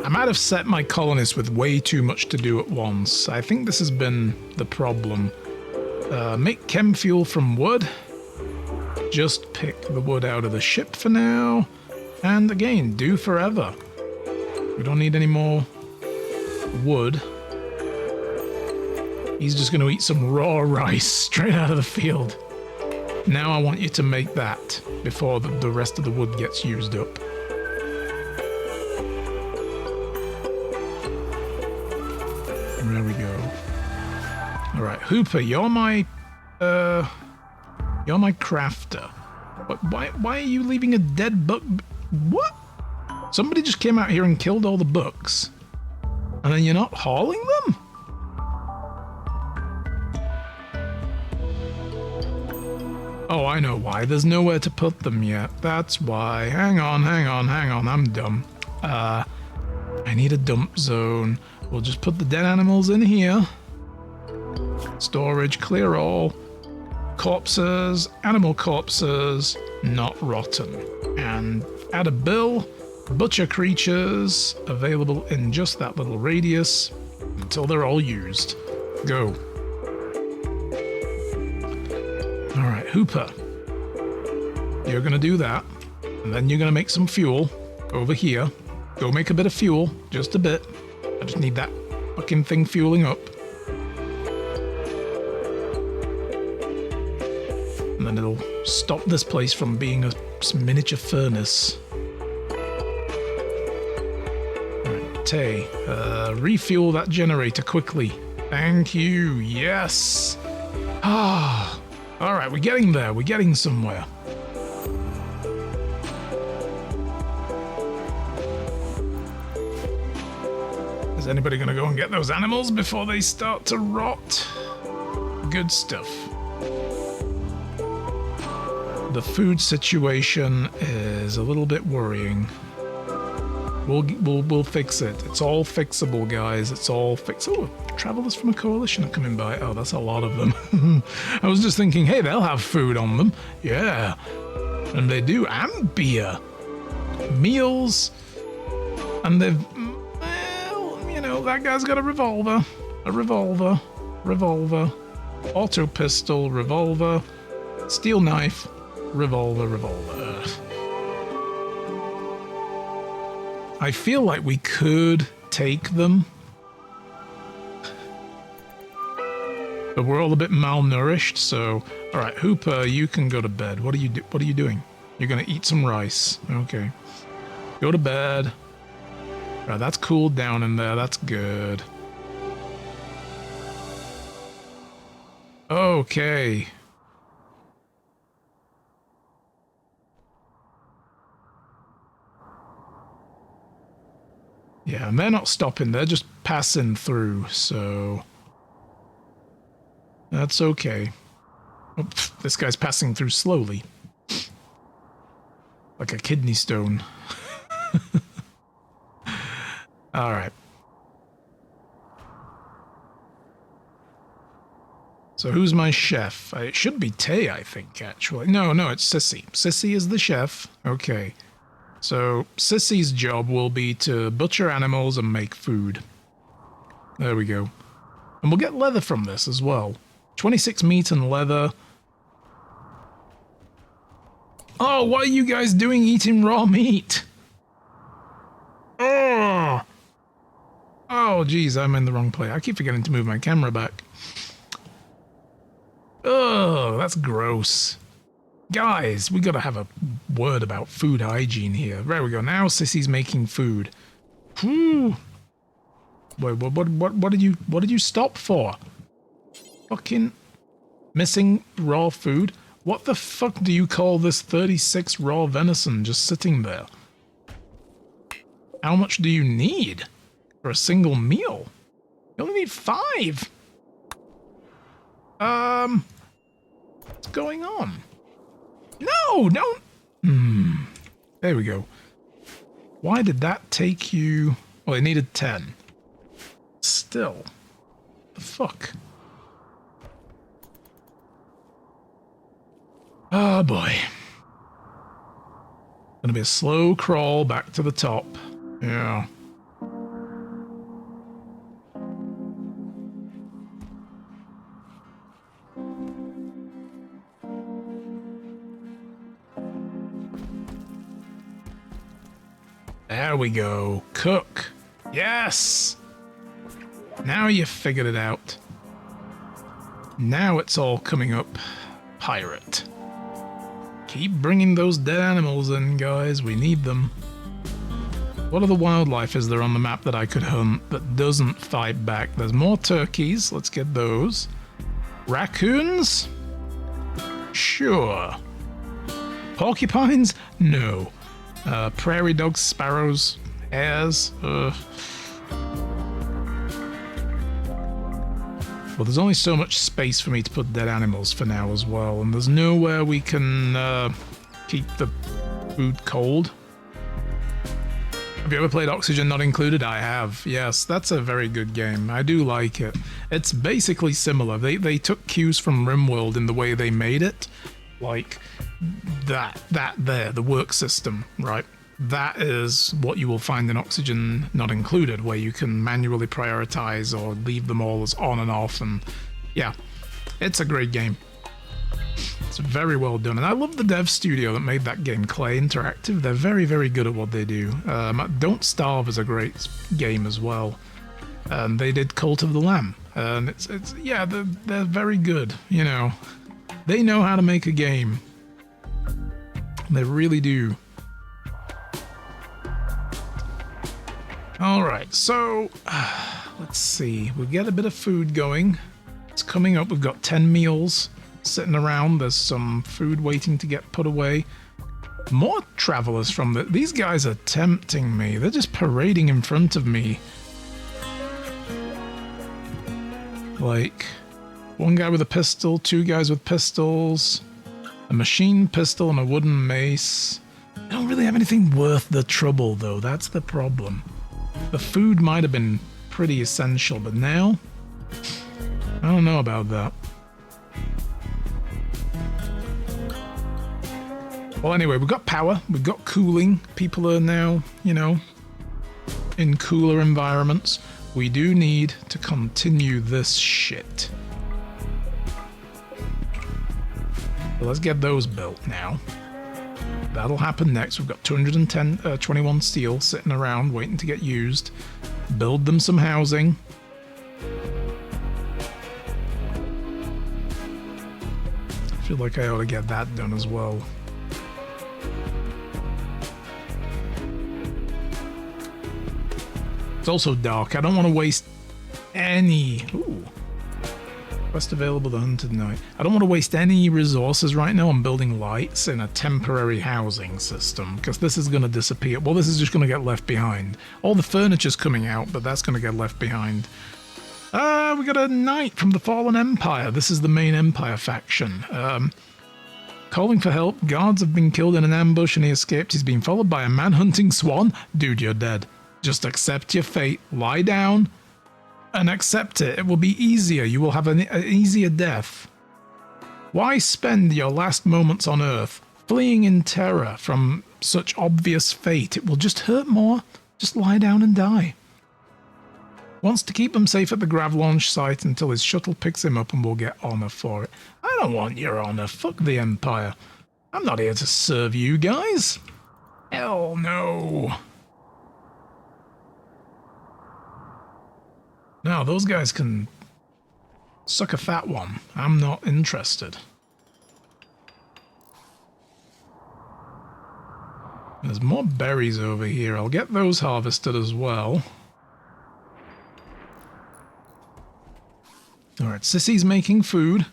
I might have set my colonists with way too much to do at once. I think this has been the problem. Make chem fuel from wood. Just pick the wood out of the ship for now. And again, do forever. We don't need any more wood. He's just going to eat some raw rice straight out of the field. Now I want you to make that before the rest of the wood gets used up. There we go. Alright, Hooper, you're my crafter. But why are you leaving a dead book? What? Somebody just came out here and killed all the books. And then you're not hauling them? Oh, I know why. There's nowhere to put them yet. That's why. Hang on. I'm dumb. I need a dump zone. We'll just put the dead animals in here. Storage, clear all. Corpses, animal corpses, not rotten. And add a bill. Butcher creatures, available in just that little radius until they're all used. Go. Alright, Hooper. You're gonna do that. And then you're gonna make some fuel over here. Go make a bit of fuel, just a bit. I just need that fucking thing fueling up. And then it'll stop this place from being a miniature furnace. Alright, Tay, refuel that generator quickly. Thank you, yes! Ah, Alright, we're getting there. We're getting somewhere. Is anybody going to go and get those animals before they start to rot? Good stuff. The food situation is a little bit worrying. We'll fix it. It's all fixable, guys. It's all fixable. Oh, travelers from a coalition are coming by. Oh, that's a lot of them. I was just thinking, hey, they'll have food on them. Yeah. And they do. And beer. Meals. And they've... Well, you know, that guy's got a revolver. A revolver. Revolver. Auto pistol. Revolver. Steel knife. Revolver. Revolver. I feel like we could take them, but we're all a bit malnourished. So, all right, Hooper, you can go to bed. What are you doing? You're gonna eat some rice. Okay, go to bed. Right, that's cooled down in there. That's good. Okay. Yeah, and they're not stopping, they're just passing through, so... That's okay. Oh, this guy's passing through slowly. Like a kidney stone. Alright. So who's my chef? It should be Tay, I think, actually. No, it's Sissy. Sissy is the chef. Okay. So, Sissy's job will be to butcher animals and make food. There we go. And we'll get leather from this as well. 26 meat and leather. Oh, what are you guys doing eating raw meat? Oh! Oh, geez, I'm in the wrong place. I keep forgetting to move my camera back. Oh, that's gross. Guys, we gotta have a word about food hygiene here. There we go. Now Sissy's making food. Whew. Wait, what did you stop for? Fucking missing raw food? What the fuck do you call this 36 raw venison just sitting there? How much do you need for a single meal? You only need 5. What's going on? No, don't. There we go. Why did that take you? Well, it needed 10. Still. The fuck? Oh boy. Gonna be a slow crawl back to the top. Yeah. There we go. Cook. Yes! Now you've figured it out. Now it's all coming up. Pirate. Keep bringing those dead animals in, guys. We need them. What other wildlife is there on the map that I could hunt that doesn't fight back? There's more turkeys. Let's get those. Raccoons? Sure. Porcupines? No. Prairie dogs, sparrows, hares. Well, there's only so much space for me to put dead animals for now as well, and there's nowhere we can keep the food cold. Have you ever played Oxygen Not Included? I have. Yes, that's a very good game. I do like it. It's basically similar. They took cues from RimWorld in the way they made it. Like that there, the work system, right? That is what you will find in Oxygen Not Included, where you can manually prioritize or leave them all as on and off, and yeah, it's a great game. It's very well done, and I love the dev studio that made that game, Clay Interactive. They're very, very good at what they do. Don't Starve is a great game as well. They did Cult of the Lamb, and it's yeah, they're very good. You know, they know how to make a game. They really do. Alright, so let's see. We'll get a bit of food going. It's coming up. We've got 10 meals. sitting around. There's some food waiting to get put away. More travelers from these guys are tempting me. They're just parading in front of me. Like, one guy with a pistol, two guys with pistols, a machine pistol and a wooden mace. I don't really have anything worth the trouble, though. That's the problem. The food might have been pretty essential, but now I don't know about that. Well, anyway, we've got power, we've got cooling. People are now, you know, in cooler environments. We do need to continue this shit. So let's get those built now. That'll happen next. We've got 21 steel sitting around waiting to get used. Build them some housing. I feel like I ought to get that done as well. It's also dark. I don't want to waste any... Ooh. Quest available the hunted night. I don't want to waste any resources right now on building lights in a temporary housing system, because this is going to disappear. Well, this is just going to get left behind. All the furniture's coming out, but that's going to get left behind. We got a knight from the Fallen Empire. This is the main Empire faction. Calling for help. Guards have been killed in an ambush and he escaped. He's been followed by a man-hunting swan. Dude, you're dead. Just accept your fate. Lie down and accept it. It will be easier. You will have an easier death. Why spend your last moments on Earth fleeing in terror from such obvious fate? It will just hurt more. Just lie down and die. Wants to keep them safe at the grav launch site until his shuttle picks him up and we'll get honor for it. I don't want your honor. Fuck the Empire. I'm not here to serve you guys. Hell no. No, those guys can suck a fat one. I'm not interested. There's more berries over here. I'll get those harvested as well. Alright, Sissy's making food.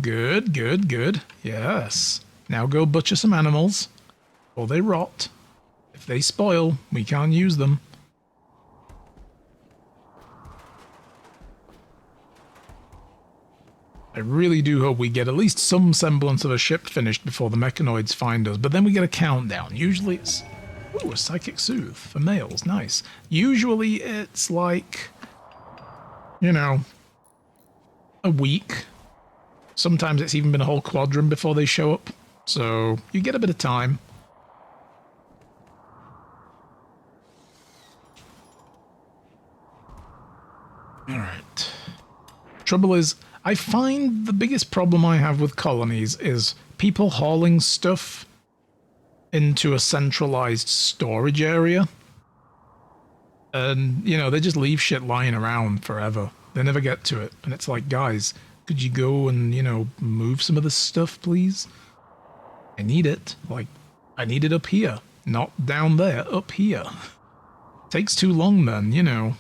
Good, good, good. Yes. Now go butcher some animals, or they rot. If they spoil, we can't use them. I really do hope we get at least some semblance of a ship finished before the mechanoids find us, but then we get a countdown. Usually it's... Ooh, a psychic soothe for males. Nice. Usually it's like, you know, a week. Sometimes it's even been a whole quadrant before they show up, so you get a bit of time. Alright. Trouble is, I find the biggest problem I have with colonies is people hauling stuff into a centralized storage area. And, you know, they just leave shit lying around forever. They never get to it. And it's like, guys, could you go and, you know, move some of this stuff, please? I need it. Like, I need it up here. Not down there, up here. Takes too long, man, you know.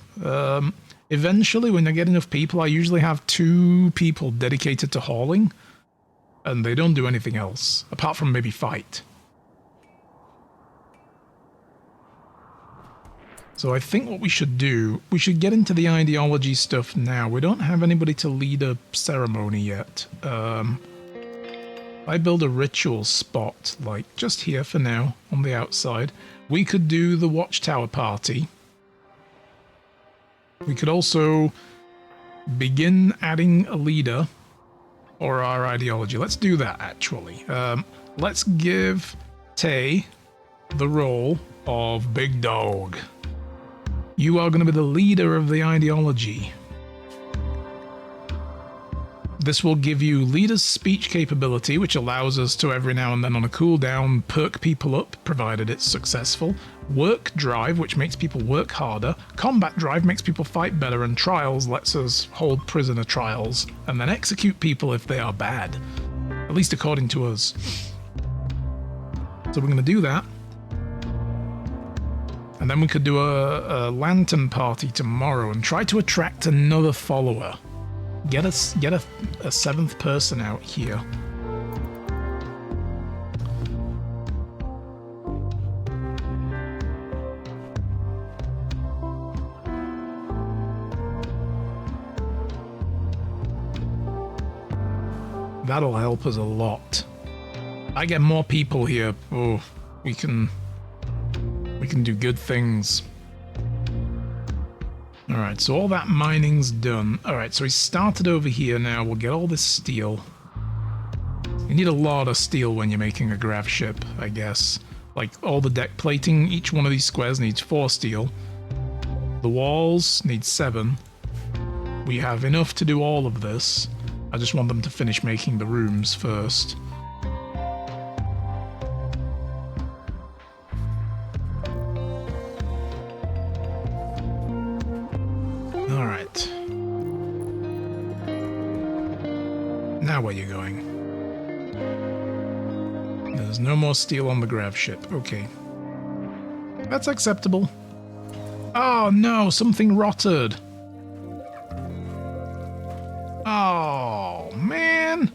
Eventually, when I get enough people, I usually have 2 people dedicated to hauling. And they don't do anything else, apart from maybe fight. So I think what we should do, we should get into the ideology stuff now. We don't have anybody to lead a ceremony yet. I build a ritual spot, like just here for now, on the outside. We could do the Watchtower party. We could also begin adding a leader or our ideology. Let's do that, actually. Let's give Tay the role of Big Dog. You are going to be the leader of the ideology. This will give you leader's speech capability, which allows us to every now and then on a cooldown perk people up, provided it's successful. Work drive, which makes people work harder. Combat drive makes people fight better, and trials lets us hold prisoner trials and then execute people if they are bad. At least according to us. So we're going to do that. And then we could do a lantern party tomorrow and try to attract another follower. Get a seventh person out here. That'll help us a lot. I get more people here. Oh, we can do good things. Alright, so all that mining's done. Alright, so we started over here now. We'll get all this steel. You need a lot of steel when you're making a grav ship, I guess. Like, all the deck plating, each one of these squares needs 4 steel. The walls need 7. We have enough to do all of this. I just want them to finish making the rooms first. Alright. Now where are you going? There's no more steel on the grav ship. Okay. That's acceptable. Oh no, something rotted. Oh, man.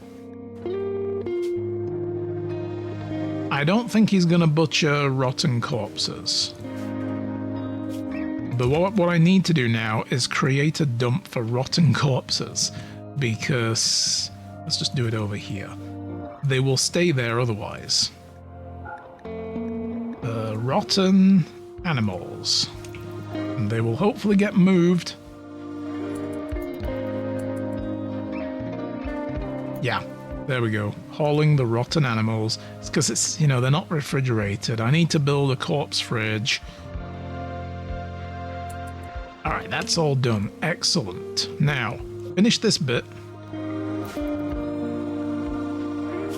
I don't think he's gonna butcher rotten corpses. But what I need to do now is create a dump for rotten corpses, because let's just do it over here. They will stay there otherwise. Rotten animals. And they will hopefully get moved. Yeah, there we go. Hauling the rotten animals. It's because it's, you know, they're not refrigerated. I need to build a corpse fridge. Alright, that's all done. Excellent. Now, finish this bit.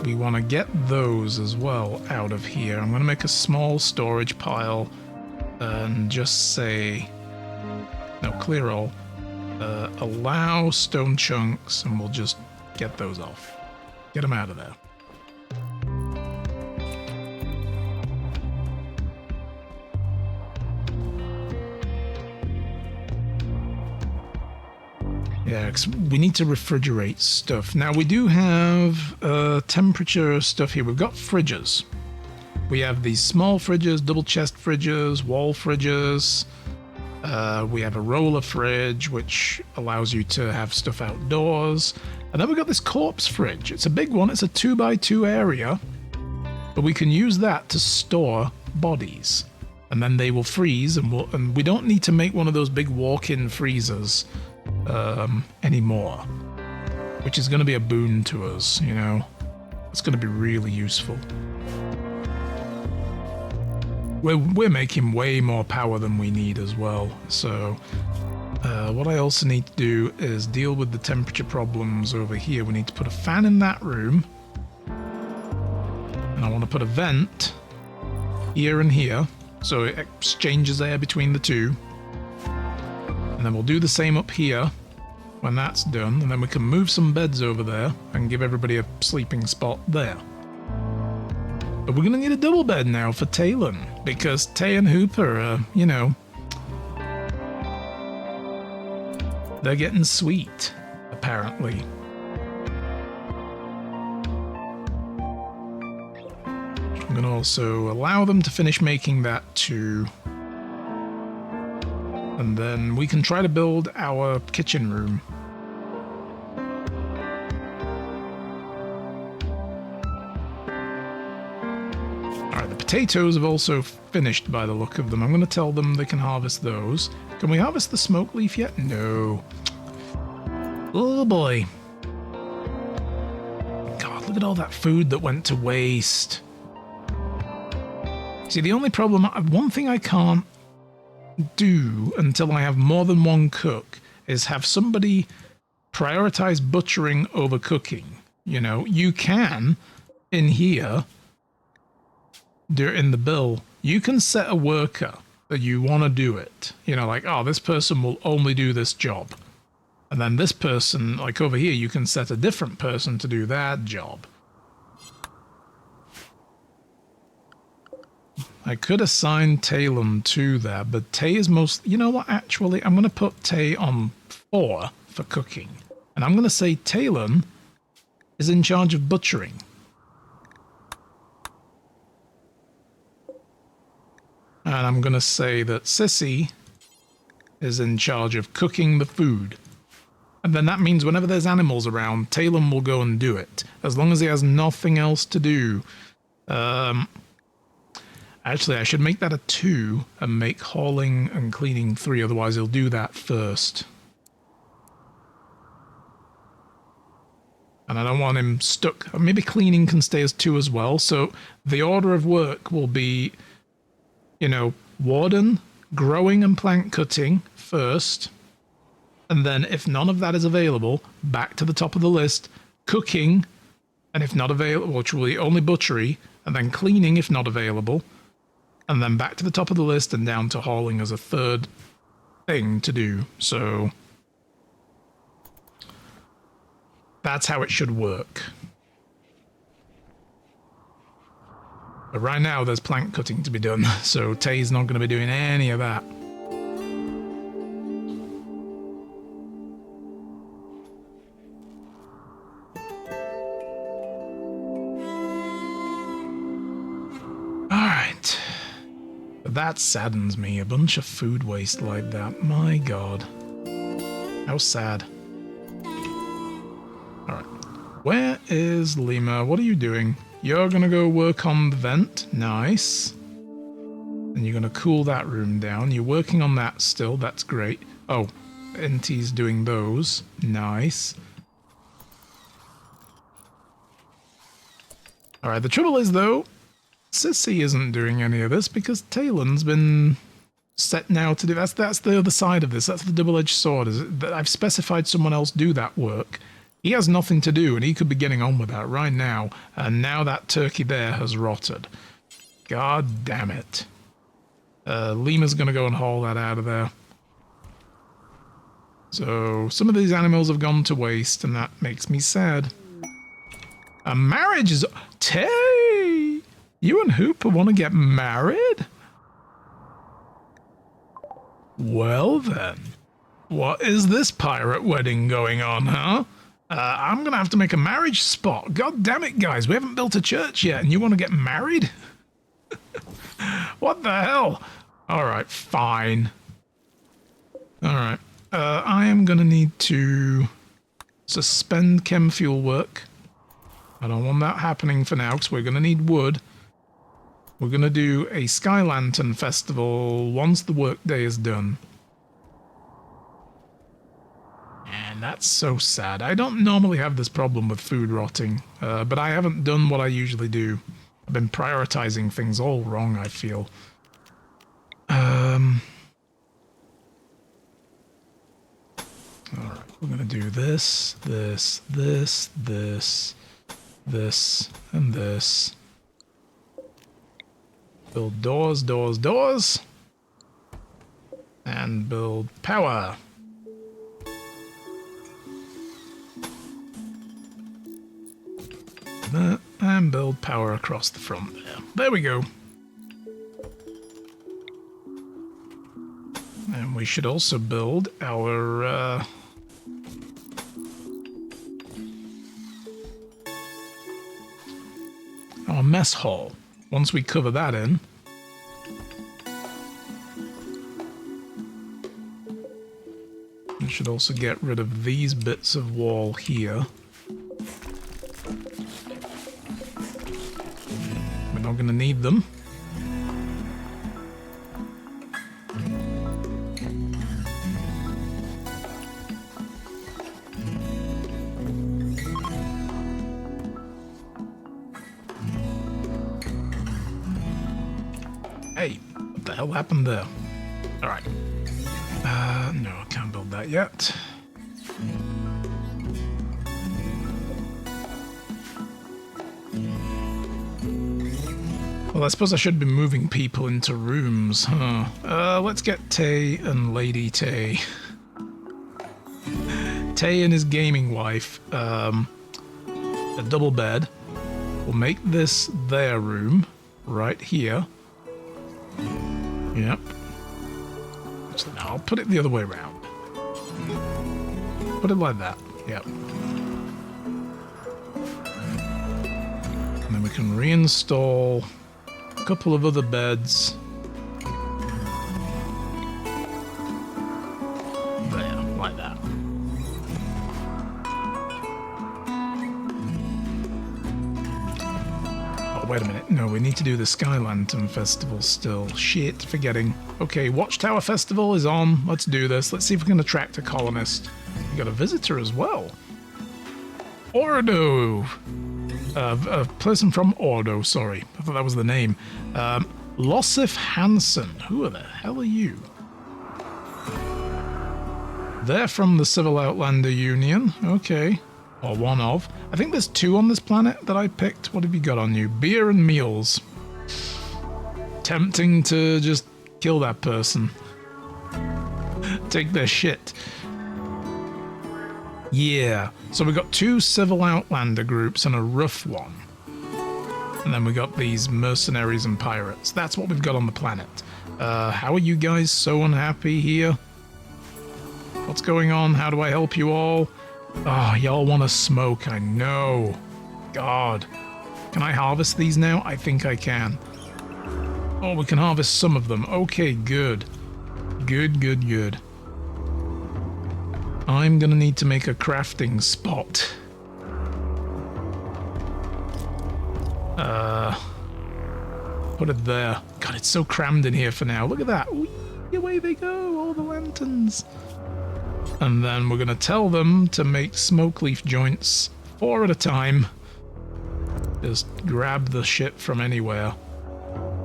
We want to get those as well out of here. I'm going to make a small storage pile and just say, no, clear all. Allow stone chunks, and we'll just get those off. Get them out of there. Yeah, 'cause we need to refrigerate stuff. Now, we do have temperature stuff here. We've got fridges. We have these small fridges, double chest fridges, wall fridges. We have a roller fridge, which allows you to have stuff outdoors. And then we've got this corpse fridge. It's a big one. It's a 2x2 area. But we can use that to store bodies. And then they will freeze, and we don't need to make one of those big walk-in freezers anymore, which is going to be a boon to us, you know. It's going to be really useful. We're making way more power than we need as well, so what I also need to do is deal with the temperature problems over here. We need to put a fan in that room, and I want to put a vent here and here, so it exchanges air between the two. And then we'll do the same up here when that's done, and then we can move some beds over there and give everybody a sleeping spot there. But we're going to need a double bed now for Talon, because Tay and Hooper, you know, they're getting sweet, apparently. I'm going to also allow them to finish making that too. And then we can try to build our kitchen room. Alright, the potatoes have also finished by the look of them. I'm going to tell them they can harvest those. Can we harvest the smoke leaf yet? No. Oh boy. God, look at all that food that went to waste. See, the only problem, one thing I can't do until I have more than one cook is have somebody prioritize butchering over cooking. You know, you can in here, in the bill, you can set a worker that you want to do it. You know, like, oh, this person will only do this job. And then this person, like over here, you can set a different person to do that job. I could assign Talon to that, but Tay is most... You know what, actually? I'm going to put Tay on 4 for cooking. And I'm going to say Talon is in charge of butchering. And I'm going to say that Sissy is in charge of cooking the food. And then that means whenever there's animals around, Talon will go and do it. As long as he has nothing else to do. Actually, I should make that a 2 and make hauling and cleaning 3. Otherwise, he'll do that first. And I don't want him stuck. Maybe cleaning can stay as 2 as well. So the order of work will be, you know, warden, growing and plant cutting first. And then if none of that is available, back to the top of the list, cooking, and if not available, which will be only butchery, and then cleaning if not available, and then back to the top of the list and down to hauling as a third thing to do. So that's how it should work. But right now there's plant cutting to be done, so Tay's not going to be doing any of that. Alright. But that saddens me, a bunch of food waste like that. My god. How sad. Alright. Where is Lima? What are you doing? You're gonna go work on the vent. Nice. And you're gonna cool that room down. You're working on that still. That's great. Oh, NT's doing those. Nice. Alright, the trouble is though, Sissy isn't doing any of this because Talon's been set now to do... That's the other side of this. That's the double-edged sword. Is it that I've specified someone else do that work. He has nothing to do, and he could be getting on with that right now. And now that turkey there has rotted. God damn it. Lima's going to go and haul that out of there. So, some of these animals have gone to waste, and that makes me sad. A marriage is... Tay! You and Hooper want to get married? Well then. What is this pirate wedding going on, huh? I'm going to have to make a marriage spot. God damn it, guys. We haven't built a church yet, and you want to get married? What the hell? Alright, fine. Alright. I am going to need to suspend chem fuel work. I don't want that happening for now, because we're going to need wood. We're going to do a Sky Lantern Festival once the workday is done. And that's so sad. I don't normally have this problem with food rotting, but I haven't done what I usually do. I've been prioritizing things all wrong, I feel. Alright, we're going to do this, this, this, this, this, and this. Build doors, doors, doors. And build power. And build power across the front there. There we go. And we should also build our mess hall. Once we cover that in. We should also get rid of these bits of wall here. We're not going to need them. Hey, what the hell happened there? Alright. No, I can't build that yet. Well, I suppose I should be moving people into rooms, huh? Let's get Tay and Lady Tay. Tay and his gaming wife. A double bed. We'll make this their room right here. Yep. So now I'll put it the other way around. Put it like that. Yep. And then we can reinstall a couple of other beds. There, like that. Oh, wait a minute. No, we need to do the Sky Lantern Festival still. Shit, forgetting. Okay, Watchtower Festival is on. Let's do this. Let's see if we can attract a colonist. We got a visitor as well. Ordo. A person from Ordo, sorry. I thought that was the name. Lossif Hansen. Who the hell are you? They're from the Civil Outlander Union. Okay. Or one of. I think there's 2 on this planet that I picked. What have you got on you? Beer and meals. Tempting to just kill that person. Take their shit. Yeah. So we got 2 Civil Outlander groups and a rough one. And then we got these mercenaries and pirates. That's what we've got on the planet. How are you guys so unhappy here? What's going on? How do I help you all? Oh, y'all want to smoke, I know. God. Can I harvest these now? I think I can. Oh, we can harvest some of them. Okay, good. Good, good, good. I'm gonna need to make a crafting spot. Put it there. God, it's so crammed in here for now. Look at that. Whee, away they go, all the lanterns. And then we're gonna tell them to make smoke leaf joints 4 at a time. Just grab the shit from anywhere.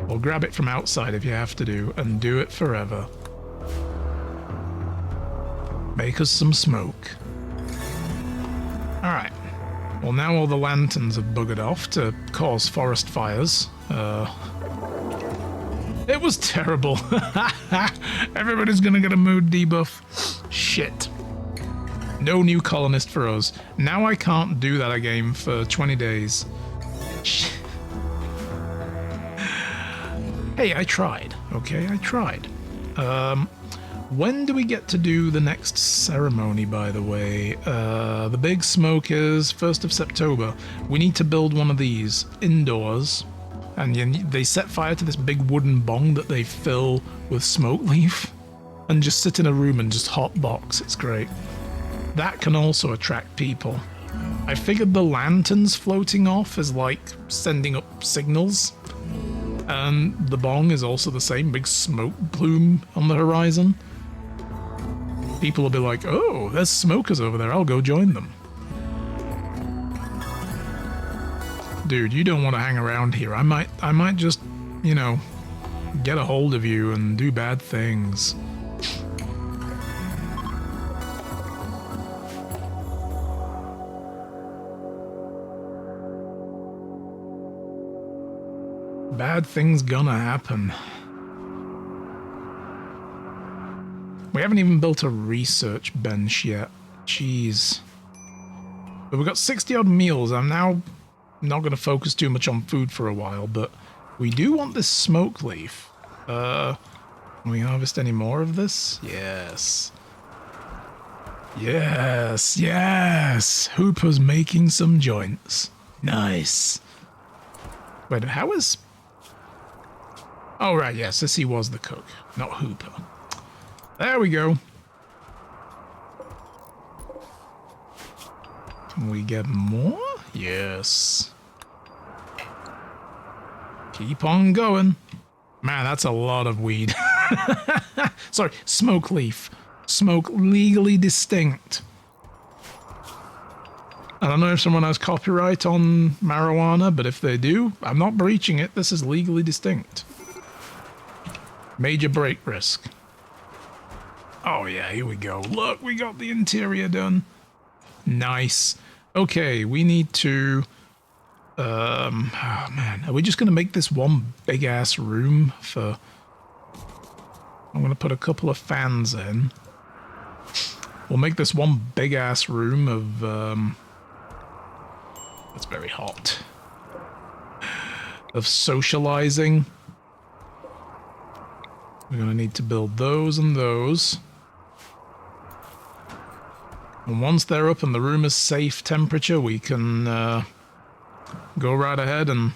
Or grab it from outside if you have to do, and do it forever. Make us some smoke. Alright. Well, now all the lanterns have buggered off to cause forest fires. It was terrible. Everybody's gonna get a mood debuff. Shit. No new colonist for us. Now I can't do that again for 20 days. Hey, I tried. Okay, I tried. When do we get to do the next ceremony, by the way? The big smoke is 1st of September. We need to build one of these indoors. And they set fire to this big wooden bong that they fill with smoke leaf. And just sit in a room and just hot box. It's great. That can also attract people. I figured the lanterns floating off is like sending up signals. And the bong is also the same big smoke plume on the horizon. People will be like, oh, there's smokers over there, I'll go join them. Dude, you don't want to hang around here. I might just, you know, get a hold of you and do bad things. Bad things gonna happen. We haven't even built a research bench yet. Jeez. But we've got 60 odd meals. I'm now not going to focus too much on food for a while, but we do want this smoke leaf. Can we harvest any more of this? Yes. Yes, yes! Hooper's making some joints. Nice. Wait, how is... Oh, right, yes, Sissy was the cook, not Hooper. There we go. Can we get more? Yes. Keep on going. Man, that's a lot of weed. Sorry, smoke leaf. Smoke legally distinct. I don't know if someone has copyright on marijuana, but if they do, I'm not breaching it. This is legally distinct. Major break risk. Oh yeah, here we go. Look, we got the interior done. Nice. Okay, we need to... oh man, are we just going to make this one big-ass room for... I'm going to put a couple of fans in. We'll make this one big-ass room of... It's very hot. Of socializing. We're going to need to build those and those. And once they're up and the room is safe temperature, we can go right ahead and,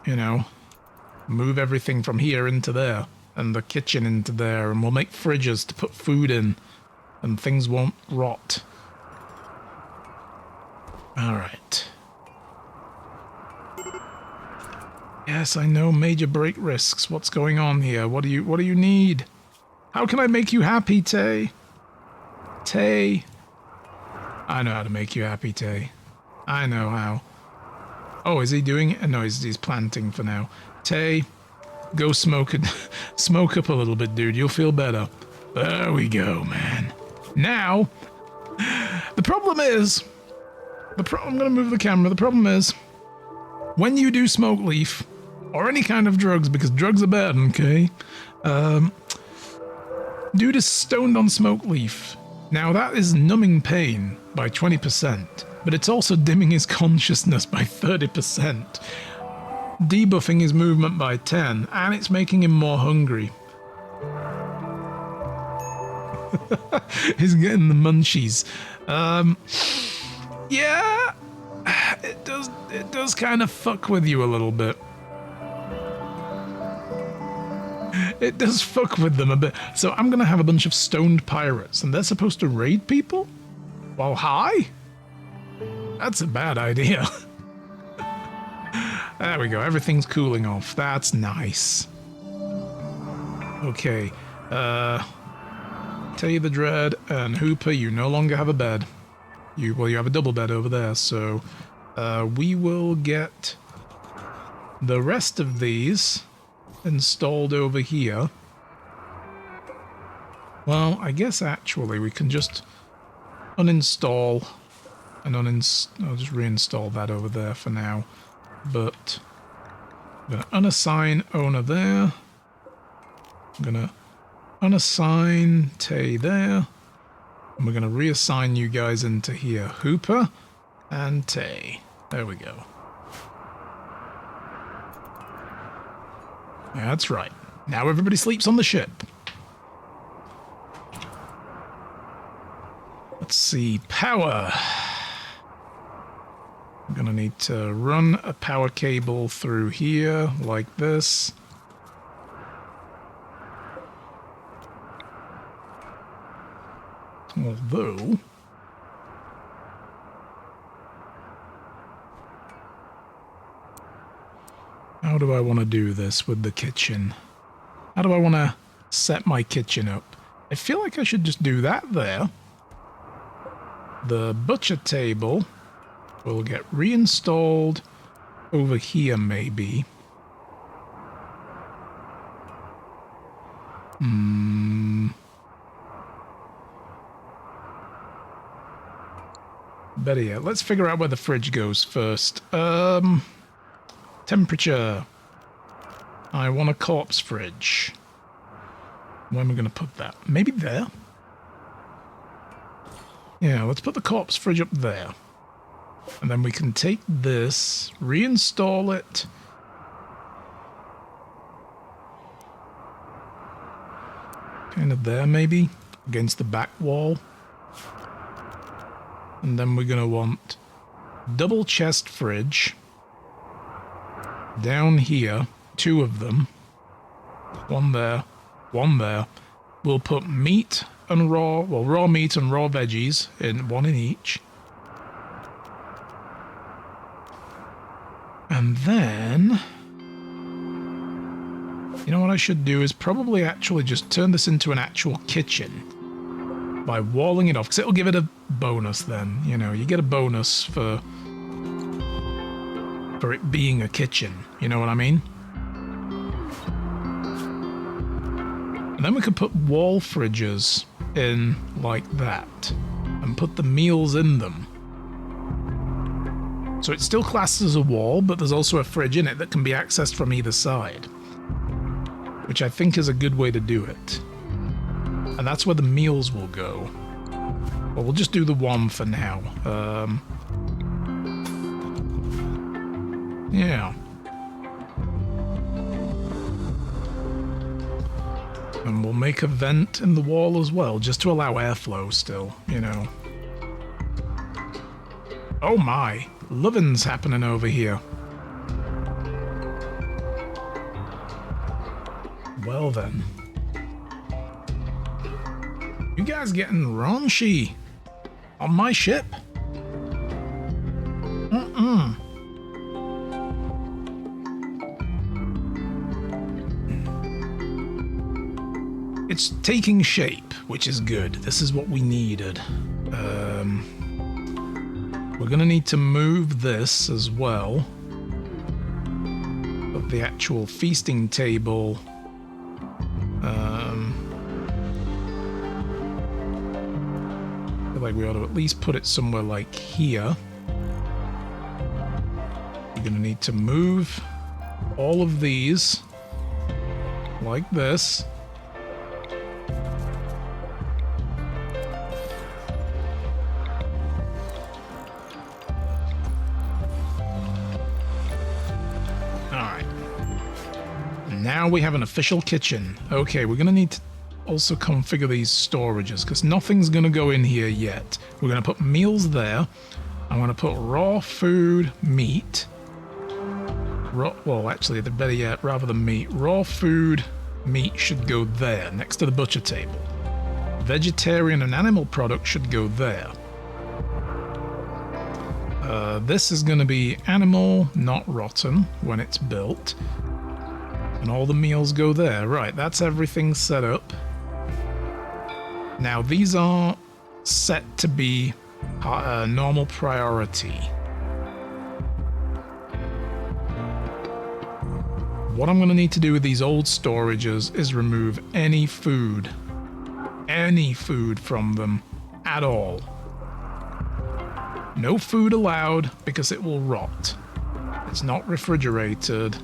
you know, move everything from here into there and the kitchen into there, and we'll make fridges to put food in and things won't rot. All right. Yes, I know, major break risks. What's going on here? What do you need? How can I make you happy, Tay? Tay. I know how to make you happy, Tay. I know how. Oh, is he doing it? No, he's planting for now. Tay, go smoke it. Smoke up a little bit, dude. You'll feel better. There we go, man. Now, the problem is... I'm going to move the camera. The problem is, when you do smoke leaf, or any kind of drugs, because drugs are bad, okay? Dude is stoned on smoke leaf. Now, that is numbing pain by 20%, but it's also dimming his consciousness by 30%, debuffing his movement by 10, and it's making him more hungry. He's getting the munchies. Yeah, it does kind of fuck with you a little bit. It does fuck with them a bit. So I'm gonna have a bunch of stoned pirates, and they're supposed to raid people while high? That's a bad idea. There we go, everything's cooling off. That's nice. Okay, Tay the Dread and Hooper, you no longer have a bed. You have a double bed over there, so we will get the rest of these installed over here. Well, I guess actually we can just uninstall and I'll just reinstall that over there for now. But I'm going to unassign owner there. I'm going to unassign Tay there. And we're going to reassign you guys into here. Hooper and Tay. There we go. That's right. Now everybody sleeps on the ship. Let's see. Power. I'm going to need to run a power cable through here like this. Although, how do I want to do this with the kitchen? How do I want to set my kitchen up? I feel like I should just do that there. The butcher table will get reinstalled over here, maybe. Better yet, let's figure out where the fridge goes first. Temperature. I want a corpse fridge. Where am I going to put that? Maybe there? Yeah, let's put the corpse fridge up there. And then we can take this, reinstall it. Kind of there, maybe? Against the back wall. And then we're going to want double chest fridge down here, 2 of them, 1 there, 1 there. We'll put meat and raw meat and raw veggies in 1 in each. And then, you know what I should do is probably actually just turn this into an actual kitchen by walling it off, because it'll give it a bonus then. You know, you get a bonus for it being a kitchen. You know what I mean? And then we could put wall fridges in like that and put the meals in them. So it's still classed as a wall, but there's also a fridge in it that can be accessed from either side, which I think is a good way to do it. And that's where the meals will go. Well, we'll just do the 1 for now. Yeah. And we'll make a vent in the wall as well, just to allow airflow still, you know. Oh my, lovin's happening over here. Well then. You guys getting raunchy on my ship? It's taking shape, which is good. This is what we needed. We're gonna need to move this as well. But the actual feasting table. I feel like we ought to at least put it somewhere like here. You're gonna need to move all of these like this. Now we have an official kitchen. Okay, we're going to need to also configure these storages because nothing's going to go in here yet. We're going to put meals there. I'm going to put raw food, meat. Well, actually, the better yet, rather than meat, raw food, meat should go there, next to the butcher table. Vegetarian and animal products should go there. This is going to be animal, not rotten, when it's built. And all the meals go there. Right, that's everything set up. Now, these are set to be normal priority. What I'm going to need to do with these old storages is remove any food from them at all. No food allowed because it will rot. It's not refrigerated.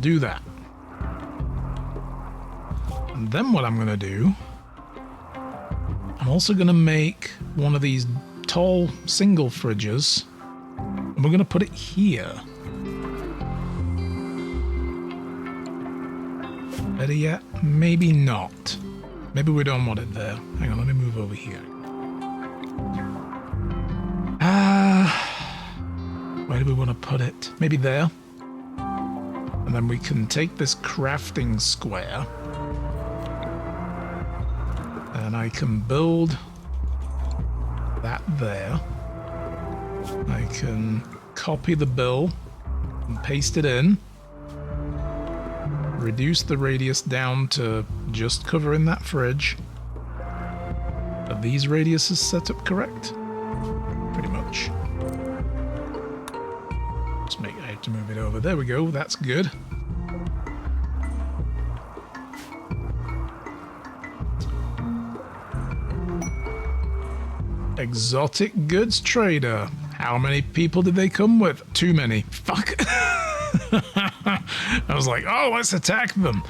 Do that. And then what I'm going to do, I'm also going to make one of these tall single fridges, and we're going to put it here. Better yet, maybe not. Maybe we don't want it there. Hang on, let me move over here. Where do we want to put it? Maybe there? And then we can take this crafting square and I can build that there. I can copy the bill and paste it in. Reduce the radius down to just covering that fridge. Are these radiuses set up correct? Pretty much. I have to move it over. There we go. That's good. Exotic goods trader. How many people did they come with? Too many. Fuck. I was like, oh, let's attack them.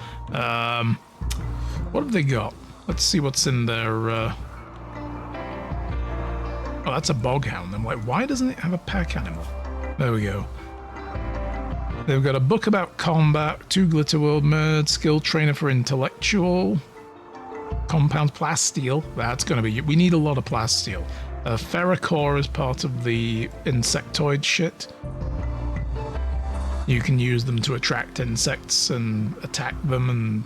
What have they got? Let's see what's in their... Oh, that's a boghound. I'm like, why doesn't it have a pack animal? There we go. They've got a book about combat, 2 glitter world merd, skill trainer for intellectual, compound plasteel. That's going to be... We need a lot of plasteel. Ferrocore is part of the insectoid shit. You can use them to attract insects and attack them and,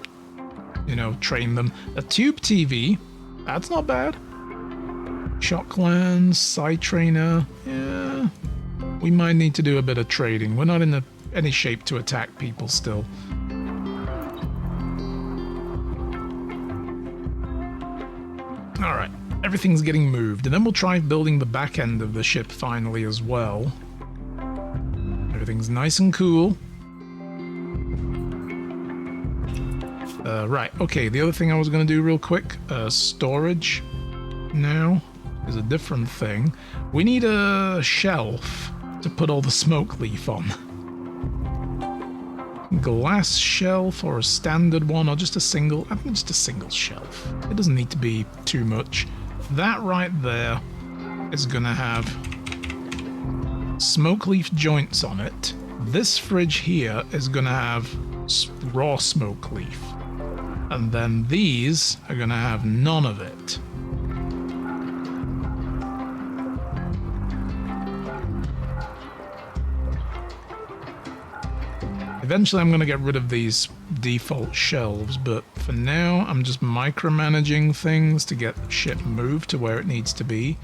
you know, train them. A tube TV, that's not bad. Shock lens, side trainer, yeah. We might need to do a bit of trading. We're not in any shape to attack people still. Alright, everything's getting moved. And then we'll try building the back end of the ship finally as well. Everything's nice and cool. Right, okay, the other thing I was going to do real quick, storage now is a different thing. We need a shelf to put all the smoke leaf on. Glass shelf or a standard one or just a single, I think just a single shelf. It doesn't need to be too much. That right there is going to have smoke leaf joints on it. This fridge here is going to have raw smoke leaf. And then these are going to have none of it. Eventually I'm going to get rid of these default shelves, but for now I'm just micromanaging things to get shit moved to where it needs to be.